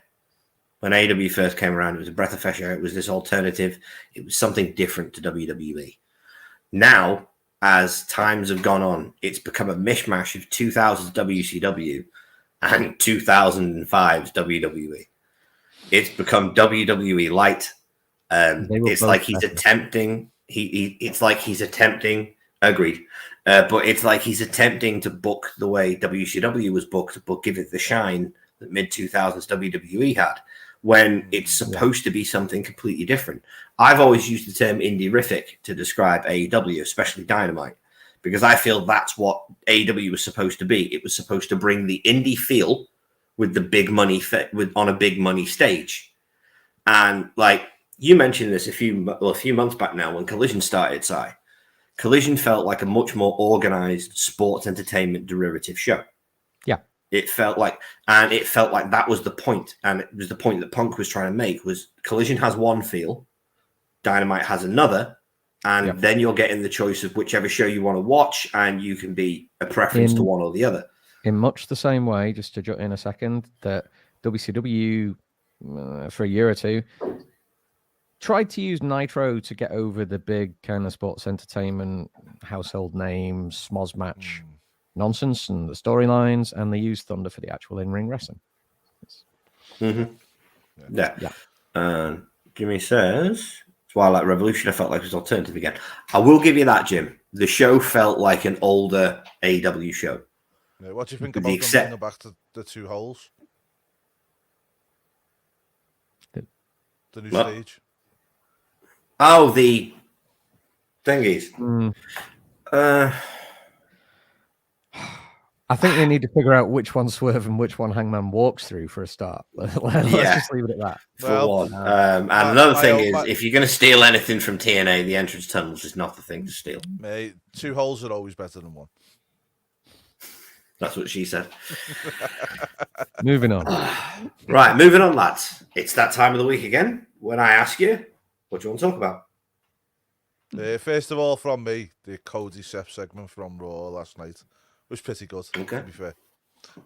When AEW first came around, it was a breath of fresh air. It was this alternative. It was something different to WWE. Now, as times have gone on, it's become a mishmash of 2000's WCW and 2005's WWE. It's become WWE light. It's like he's attempting. It's like he's attempting. Agreed. But it's like he's attempting to book the way WCW was booked, but give it the shine that mid 2000s WWE had, when it's supposed to be something completely different. I've always used the term indie-rific to describe AEW, especially Dynamite, because I feel that's what AEW was supposed to be. It was supposed to bring the indie feel with the big money on a big money stage. And like you mentioned this a few months back now when Collision started, Si. Collision felt like a much more organized sports entertainment derivative show. Yeah. It felt like that was the point. And it was the point that Punk was trying to make, was Collision has one feel, Dynamite has another, and then you're getting the choice of whichever show you want to watch, and you can be a preference to one or the other. In much the same way, just to jut in a second, that WCW for a year or two tried to use Nitro to get over the big kind of sports entertainment, household name, smoz match nonsense and the storylines, and they used Thunder for the actual in-ring wrestling. Jimmy says, Twilight Revolution, I felt like it was alternative again. I will give you that, Jim. The show felt like an older AEW show. Yeah, what do you think about them bringing back to the two holes? The new stage. Oh, the thingies. I think they need to figure out which one Swerve and which one Hangman walks through for a start. Let's just leave it at that. For one. And another thing is, if you're going to steal anything from TNA, the entrance tunnels is not the thing to steal. Mate, two holes are always better than one. That's what she said. Moving on. Right, moving on, lads. It's that time of the week again when I ask you, what do you want to talk about? First of all, from me, the Cody Seth segment from Raw last night was pretty good, to be fair.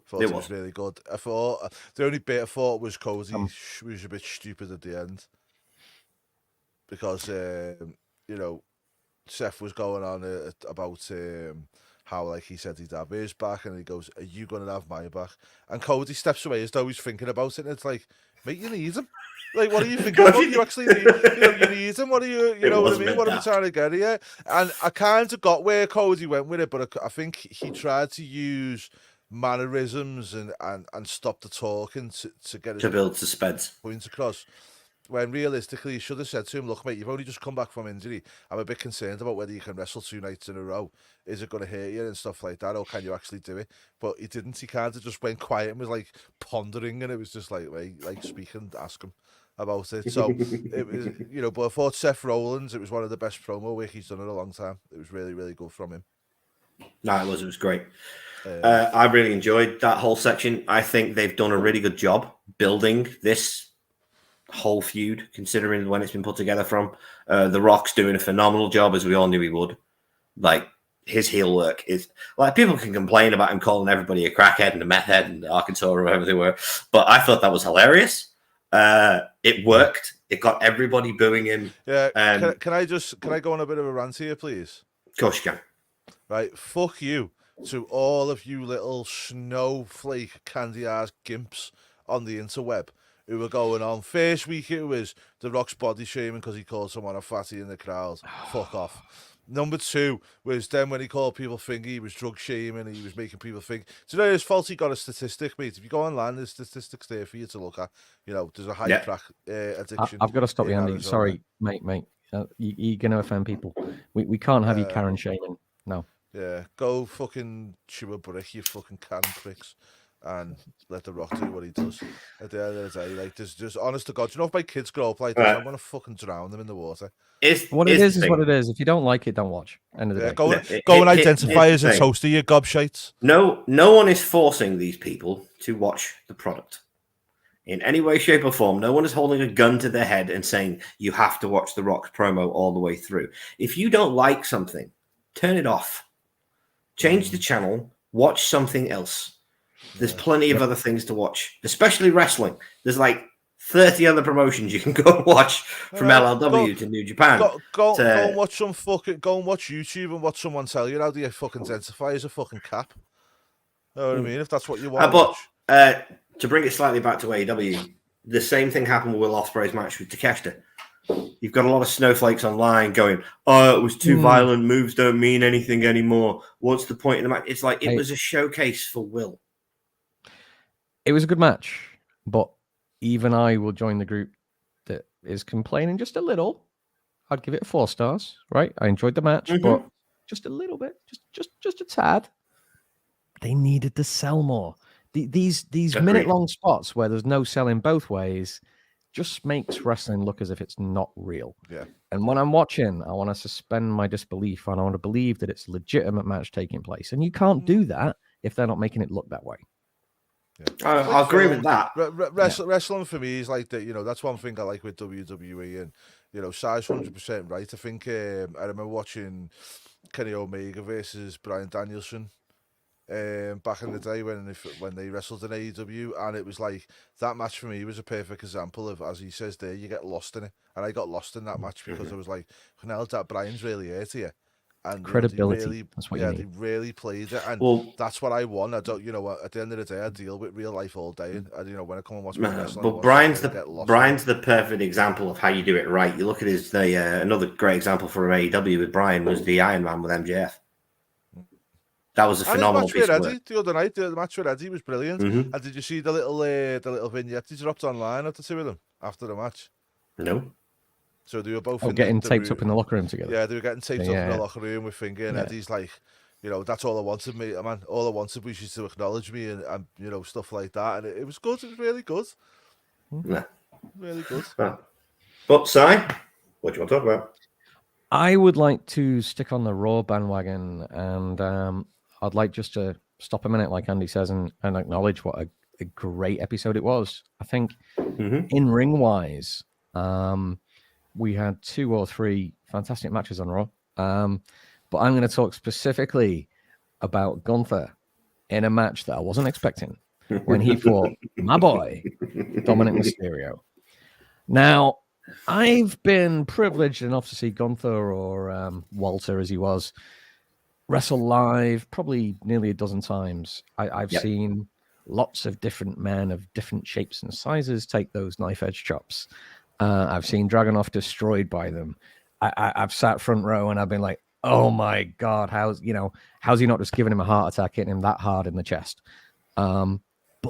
Thought It it was. was really good. I thought the only bit I thought was Cody Um, was a bit stupid at the end because you know, Seth was going on about how, like, he said he'd have his back, and he goes, "Are you going to have my back?" And Cody steps away as though he's thinking about it, and it's like, mate, you need him. Like, what are you thinking about? You actually need, you need him. What are you It know what I was mean? meant What are we daft. trying to get here? And I kind of got where Cody went with it, but I think he tried to use mannerisms and stop the talking to get his To build suspense. points across. When realistically, you should have said to him, "Look, mate, you've only just come back from injury. I'm a bit concerned about whether you can wrestle 2 nights in a row. Is it going to hurt you and stuff like that, or can you actually do it?" But he didn't. He kind of just went quiet and was like pondering, and it was just like, wait, like, speak and ask him about it. So it was, But I thought Seth Rollins, it was one of the best promo work he's done in a long time. It was really, really good from him. No, it was great. I really enjoyed that whole section. I think they've done a really good job building this whole feud, considering when it's been put together from. The Rock's doing a phenomenal job, as we all knew he would. Like, his heel work is, like, people can complain about him calling everybody a crackhead and a meth head and Arkansas or whatever they were, but I thought that was hilarious. It worked. It got everybody booing him. Yeah. Can I go on a bit of a rant here, please? Of course you can. Right, fuck you to all of you little snowflake candy-ass gimps on the interweb who were going on. First week it was The Rock's body shaming because he called someone a fatty in the crowd. Fuck off. Number 2 was then when he called people thingy, he was drug shaming, he was making people think. Do you know his fault? He got a statistic, mate. If you go online, there's statistics there for you to look at. There's a high crack addiction. I've got to stop you, Andy. Arizona. Sorry, mate. You're going to offend people. We can't have you Karen shaming. No. Yeah, go fucking chew a brick, you fucking Karen pricks, and let The Rock do what he does. At the end of the day, like, there's just, honest to God, if my kids grow up like this, I'm gonna fucking drown them in the water. What it is what it is. If you don't like it, don't watch. End of the day. Go and identify as a toaster, you gobshites. No one is forcing these people to watch the product in any way, shape, or form. No one is holding a gun to their head and saying you have to watch The Rock's promo all the way through. If you don't like something, turn it off. Change the channel, watch something else. There's plenty of other things to watch, especially wrestling. There's like 30 other promotions you can go and watch, from LLW to New Japan. Go and watch go and watch YouTube and watch someone tell you how do you fucking identify as a fucking cap. You know what I mean? If that's what you want to watch. To bring it slightly back to AEW, the same thing happened with Will Ospreay's match with Takeshita. You've got a lot of snowflakes online going, "Oh, it was too violent. Moves don't mean anything anymore. What's the point in the match?" It's like, it was a showcase for Will. It was a good match, but even I will join the group that is complaining just a little. I'd give it 4 stars, right? I enjoyed the match, but just a little bit, just a tad. They needed to sell more. These minute-long spots where there's no selling both ways just makes wrestling look as if it's not real. Yeah. And when I'm watching, I want to suspend my disbelief and I want to believe that it's a legitimate match taking place. And you can't do that if they're not making it look that way. Yeah. I agree with that. Wrestling for me is like that. That's one thing I like with WWE, and size 100% right. I think I remember watching Kenny Omega versus Bryan Danielson back in the day when they wrestled in AEW, and it was like that match for me was a perfect example of, as he says there, you get lost in it, and I got lost in that match because I was like, hell, that Bryan's really hurt here. And credibility. That's what you need. They really played it, and that's what I want. I don't, at the end of the day, I deal with real life all day, and when I come and watch wrestling, but Bryan's the perfect example of how you do it right. You look at his another great example for AEW with Bryan was the Iron Man with MJF. That was a phenomenal piece of work. The other night, the match with Eddie was brilliant. And did you see the little vignette he dropped online of the two of them after the match? No. So they were both getting taped up in the locker room together. Yeah, they were getting taped up in the locker room with Finger, and Eddie's like, that's all I wanted, mate, man. All I wanted was you to acknowledge me and stuff like that. And it was good. It was really good. Yeah. Really good. But, Si, what do you want to talk about? I would like to stick on the Raw bandwagon, and I'd like just to stop a minute, like Andy says, and acknowledge what a great episode it was. I think in ring-wise, we had 2 or 3 fantastic matches on Raw. But I'm going to talk specifically about Gunther in a match that I wasn't expecting when he fought my boy, Dominic Mysterio. Now, I've been privileged enough to see Gunther or Walter, as he was, wrestle live probably nearly a dozen times. I've seen lots of different men of different shapes and sizes take those knife edge chops. I've seen Dragunov destroyed by them. I've sat front row and I've been like, oh my God, how's he not just giving him a heart attack, hitting him that hard in the chest? But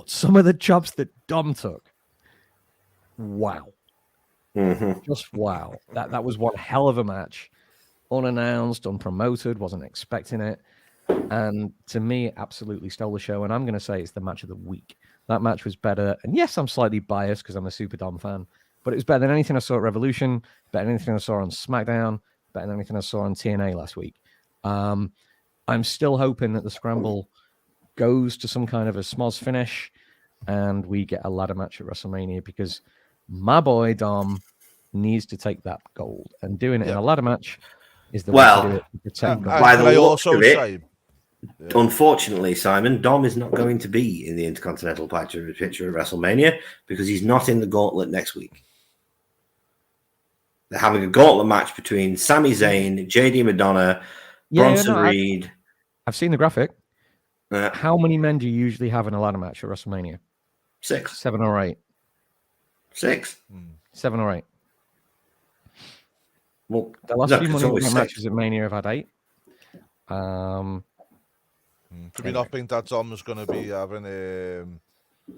some of the chops that Dom took, wow. Just wow. That was one hell of a match. Unannounced, unpromoted, wasn't expecting it. And to me, it absolutely stole the show. And I'm going to say it's the match of the week. That match was better. And yes, I'm slightly biased because I'm a Super Dom fan, but it was better than anything I saw at Revolution, better than anything I saw on SmackDown, better than anything I saw on TNA last week. I'm still hoping that the Scramble goes to some kind of a Smoz finish and we get a ladder match at WrestleMania, because my boy Dom needs to take that gold, and doing it in a ladder match is the way to do it. To protect gold. By the looks of it, unfortunately, Simon, Dom is not going to be in the Intercontinental picture at WrestleMania because he's not in the gauntlet next week. They're having a gauntlet match between Sami Zayn, JD Madonna, Bronson Reed. I've seen the graphic. How many men do you usually have in a ladder match at WrestleMania? 6. 7 or 8. 6. 7 or 8. Well, the last few Monday Night matches at Mania have had 8. Do we not think that Dom's going to be having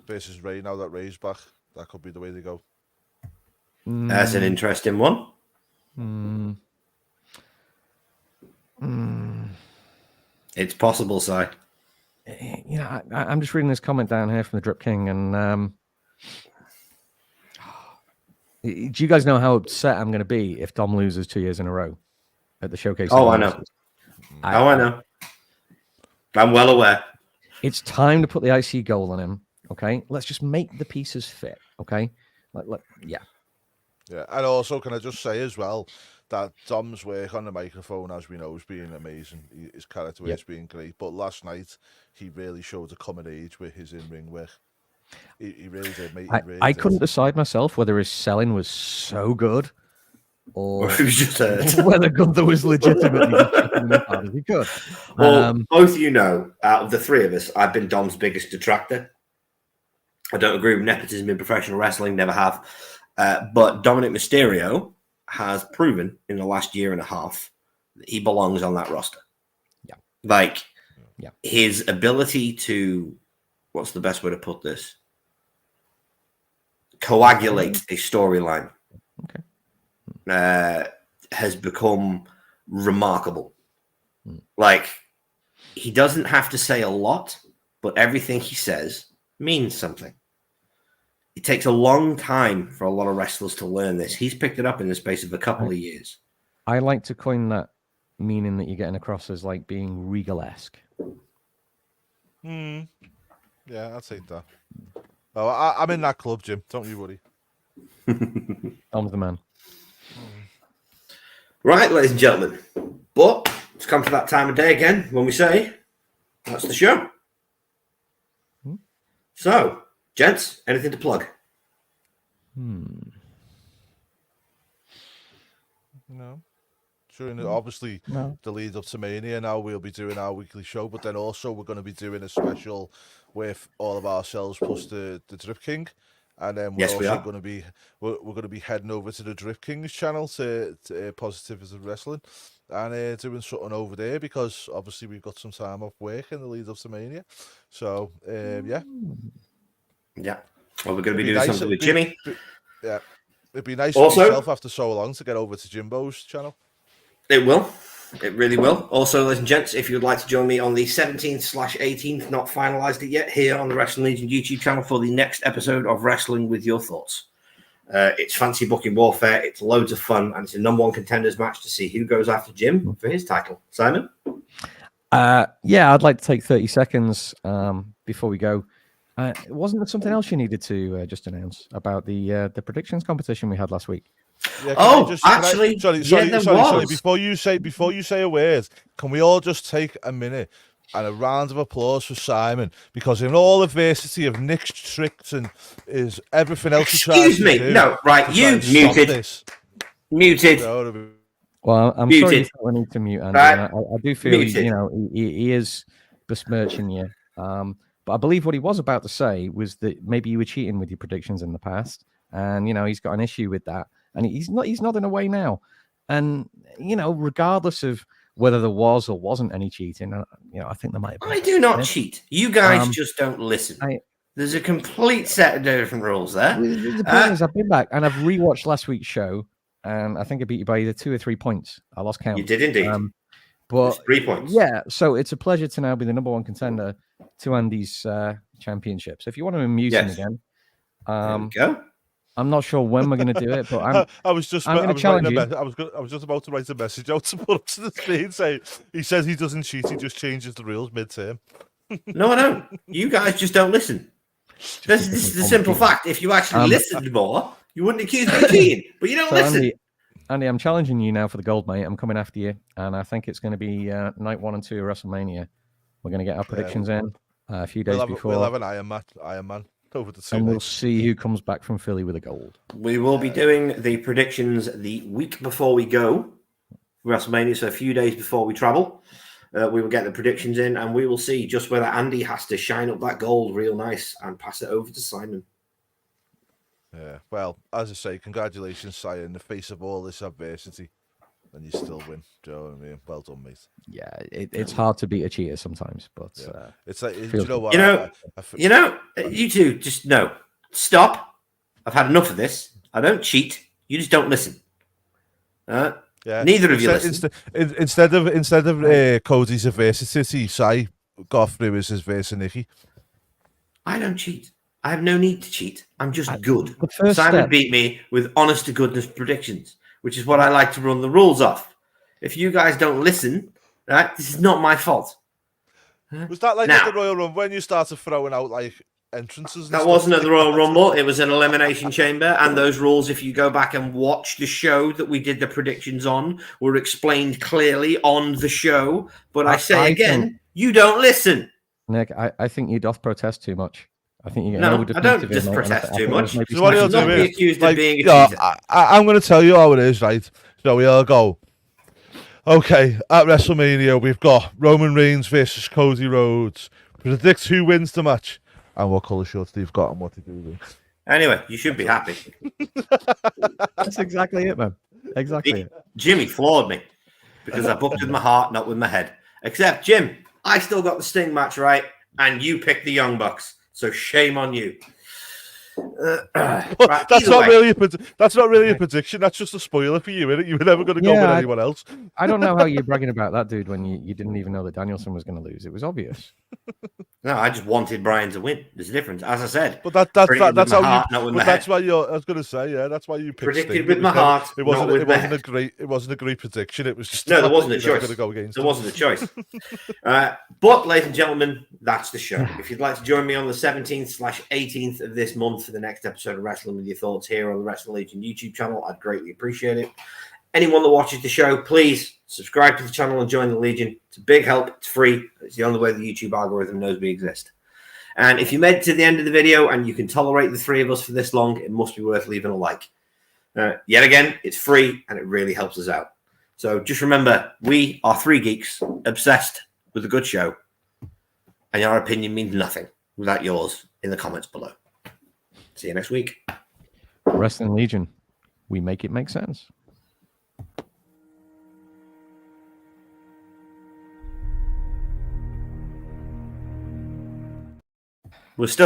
versus Ray now that Ray's back? That could be the way to go. That's an interesting one. It's possible, Si. I'm just reading this comment down here from the Drip King, and do you guys know how upset I'm going to be if Dom loses 2 years in a row at the Showcase? Oh, I know. I know. I'm well aware. It's time to put the IC goal on him. Okay, let's just make the pieces fit. Okay, yeah. And also, can I just say as well that Dom's work on the microphone, as we know, is being amazing. His character work's being great. But last night, he really showed a coming age with his in-ring work. He really did, mate. I couldn't decide myself whether his selling was so good or it was just whether Gunther was legitimately as hard as he could. Well, both of you know, out of the three of us, I've been Dom's biggest detractor. I don't agree with nepotism in professional wrestling, never have. But Dominic Mysterio has proven in the last year and a half that he belongs on that roster. His ability to, what's the best way to put this? Coagulate a storyline. Has become remarkable. He doesn't have to say a lot, but everything he says means something. It takes a long time for a lot of wrestlers to learn this. He's picked it up in the space of a couple of years. I like to coin that meaning that you're getting across as like being regal-esque. Yeah, I'll take that. Oh, I'm in that club, Jim. Don't you worry. Dom's the man. Right, ladies and gentlemen. But it's come to that time of day again when we say that's the show. So, gents, anything to plug? No. Obviously, the lead up to Mania now, we'll be doing our weekly show, but then also we're going to be doing a special with all of ourselves plus the Drip King. And then we're going to be heading over to the Drip King's channel to Positivity Wrestling and doing something over there because obviously we've got some time off work in the lead up to Mania. So yeah. Well, we're going to be doing something with Jimmy. It'd be nice for yourself after so long to get over to Jimbo's channel. It will. It really will. Also, ladies and gents, if you'd like to join me on the 17th/18th, not finalized it yet, here on the Wrestling Legion YouTube channel for the next episode of Wrestling with Your Thoughts. It's fancy booking warfare. It's loads of fun, and it's a number one contenders match to see who goes after Jim for his title. Simon? I'd like to take 30 seconds before we go. Wasn't there something else you needed to just announce about the predictions competition we had last week? Yeah, sorry. Before you say a word, can we all just take a minute And a round of applause for Simon, because in all adversity of Nick's tricks and is everything else he tries Excuse me. to do No, right. to try You and stop muted. this. Muted. No, Well, I'm sorry you Muted. felt the need to mute, Andy. Right. And I do feel, Muted. you know, he is besmirching you. But I believe what he was about to say was that maybe you were cheating with your predictions in the past, and you know he's got an issue with that, and he's nodding away now. And you know, regardless of whether there was or wasn't any cheating, you know, I think there might have been. I do not cheat. You guys Um, just don't listen. I- There's a complete set of different rules there. The point is, I've been back and I've rewatched last week's show, and I think I beat you by either 2 or 3 points. I lost count. You did indeed. But It's 3 points. yeah, so it's a pleasure to now be the number one contender to Andy's championships. If you want to unmute him Yes. again, There we go. I'm not sure when we're going to do it, but I was just I'm I gonna was challenge writing a you. I was just about to write a message out to put up to the screen saying he says he doesn't cheat, he just changes the rules mid-term. No, I don't. You guys just don't listen. This is the simple fact. If you actually listened more, you wouldn't accuse me of cheating. But you don't So listen. Andy, I'm challenging you now for the gold, mate. I'm coming after you, and I think it's going to be night 1 and 2 of WrestleMania. We're going to get our predictions in a few days before, We'll have an Iron Man over the 2 and we'll nights. see who comes back from Philly with the gold. We will be doing the predictions the week before we go WrestleMania, so a few days before we travel. We will get the predictions in, and we will see just whether Andy has to shine up that gold real nice and pass it over to Simon. Yeah, well, as I say, congratulations, Si, in the face of all this adversity, and you still win. Do you know what I mean? Well done, mate. Yeah, it's hard to beat a cheater sometimes, but It's like, do you feels know what? You two just no. Stop. I've had enough of this. I don't cheat. You just don't listen. Yeah. Neither of you listen. Instead of Cody's adversity, Si got through his adversity, Nikki. I don't cheat. I have no need to cheat. I'm just good. the first Simon step- beat me with honest to goodness predictions, which is what I like to run the rules off. If you guys don't listen, right, this is not my fault. Was that like Now- at the Royal Rumble when you started throwing out like entrances? And That stuff wasn't at like the Royal that? Rumble. It was an Elimination Chamber. And those rules, if you go back and watch the show that we did the predictions on, were explained clearly on the show. But I say I again, think- you don't listen. Nick, I think you doth protest too much. I think you're No, over I defensive don't here, just mate, and I protest think too there's much. maybe So what some- he'll do Not be is, accused of like, being a yeah, cheater. I'm going to tell you how it is, right? So we'll go. Okay, at WrestleMania, we've got Roman Reigns versus Cody Rhodes. Predict who wins the match and what colour shorts they've got and what to do with. Anyway, you should be happy. That's exactly it, man. Exactly it. Jimmy floored me because I booked with my heart, not with my head. Except, Jim, I still got the Sting match right, and you picked the Young Bucks. So shame on you. Right, That's either not way. really that's not really a prediction. That's just a spoiler for you, innit? You were never going to go with Yeah, anyone else. I don't know how you're bragging about that, dude, when you didn't even know that Danielson was going to lose. It was obvious. No, I just wanted Brian to win. There's a difference. As I said, But that's predicted with how my you. heart, not with But my that's head. why you're. I was going to say, yeah, that's why you picked Predicted Sting. with It my was never- heart, It wasn't. not with It my wasn't a head. great. It wasn't a great prediction. It was just. No, there wasn't a you're never choice. gonna go against There him. wasn't a choice. But, ladies and gentlemen, that's the show. If you'd like to join me on the 17th/18th of this month for the next episode of Wrestling with Your Thoughts here on the Wrestling Legion YouTube channel, I'd greatly appreciate it. Anyone that watches the show, please subscribe to the channel and join the Legion. It's a big help. It's free. It's the only way the YouTube algorithm knows we exist. And if you made it to the end of the video and you can tolerate the three of us for this long, it must be worth leaving a like. Yet again, it's free and it really helps us out. So just remember, we are three geeks obsessed with a good show, and your opinion means nothing without yours in the comments below. See you next week. Wrestling Legion, we make it make sense. We're still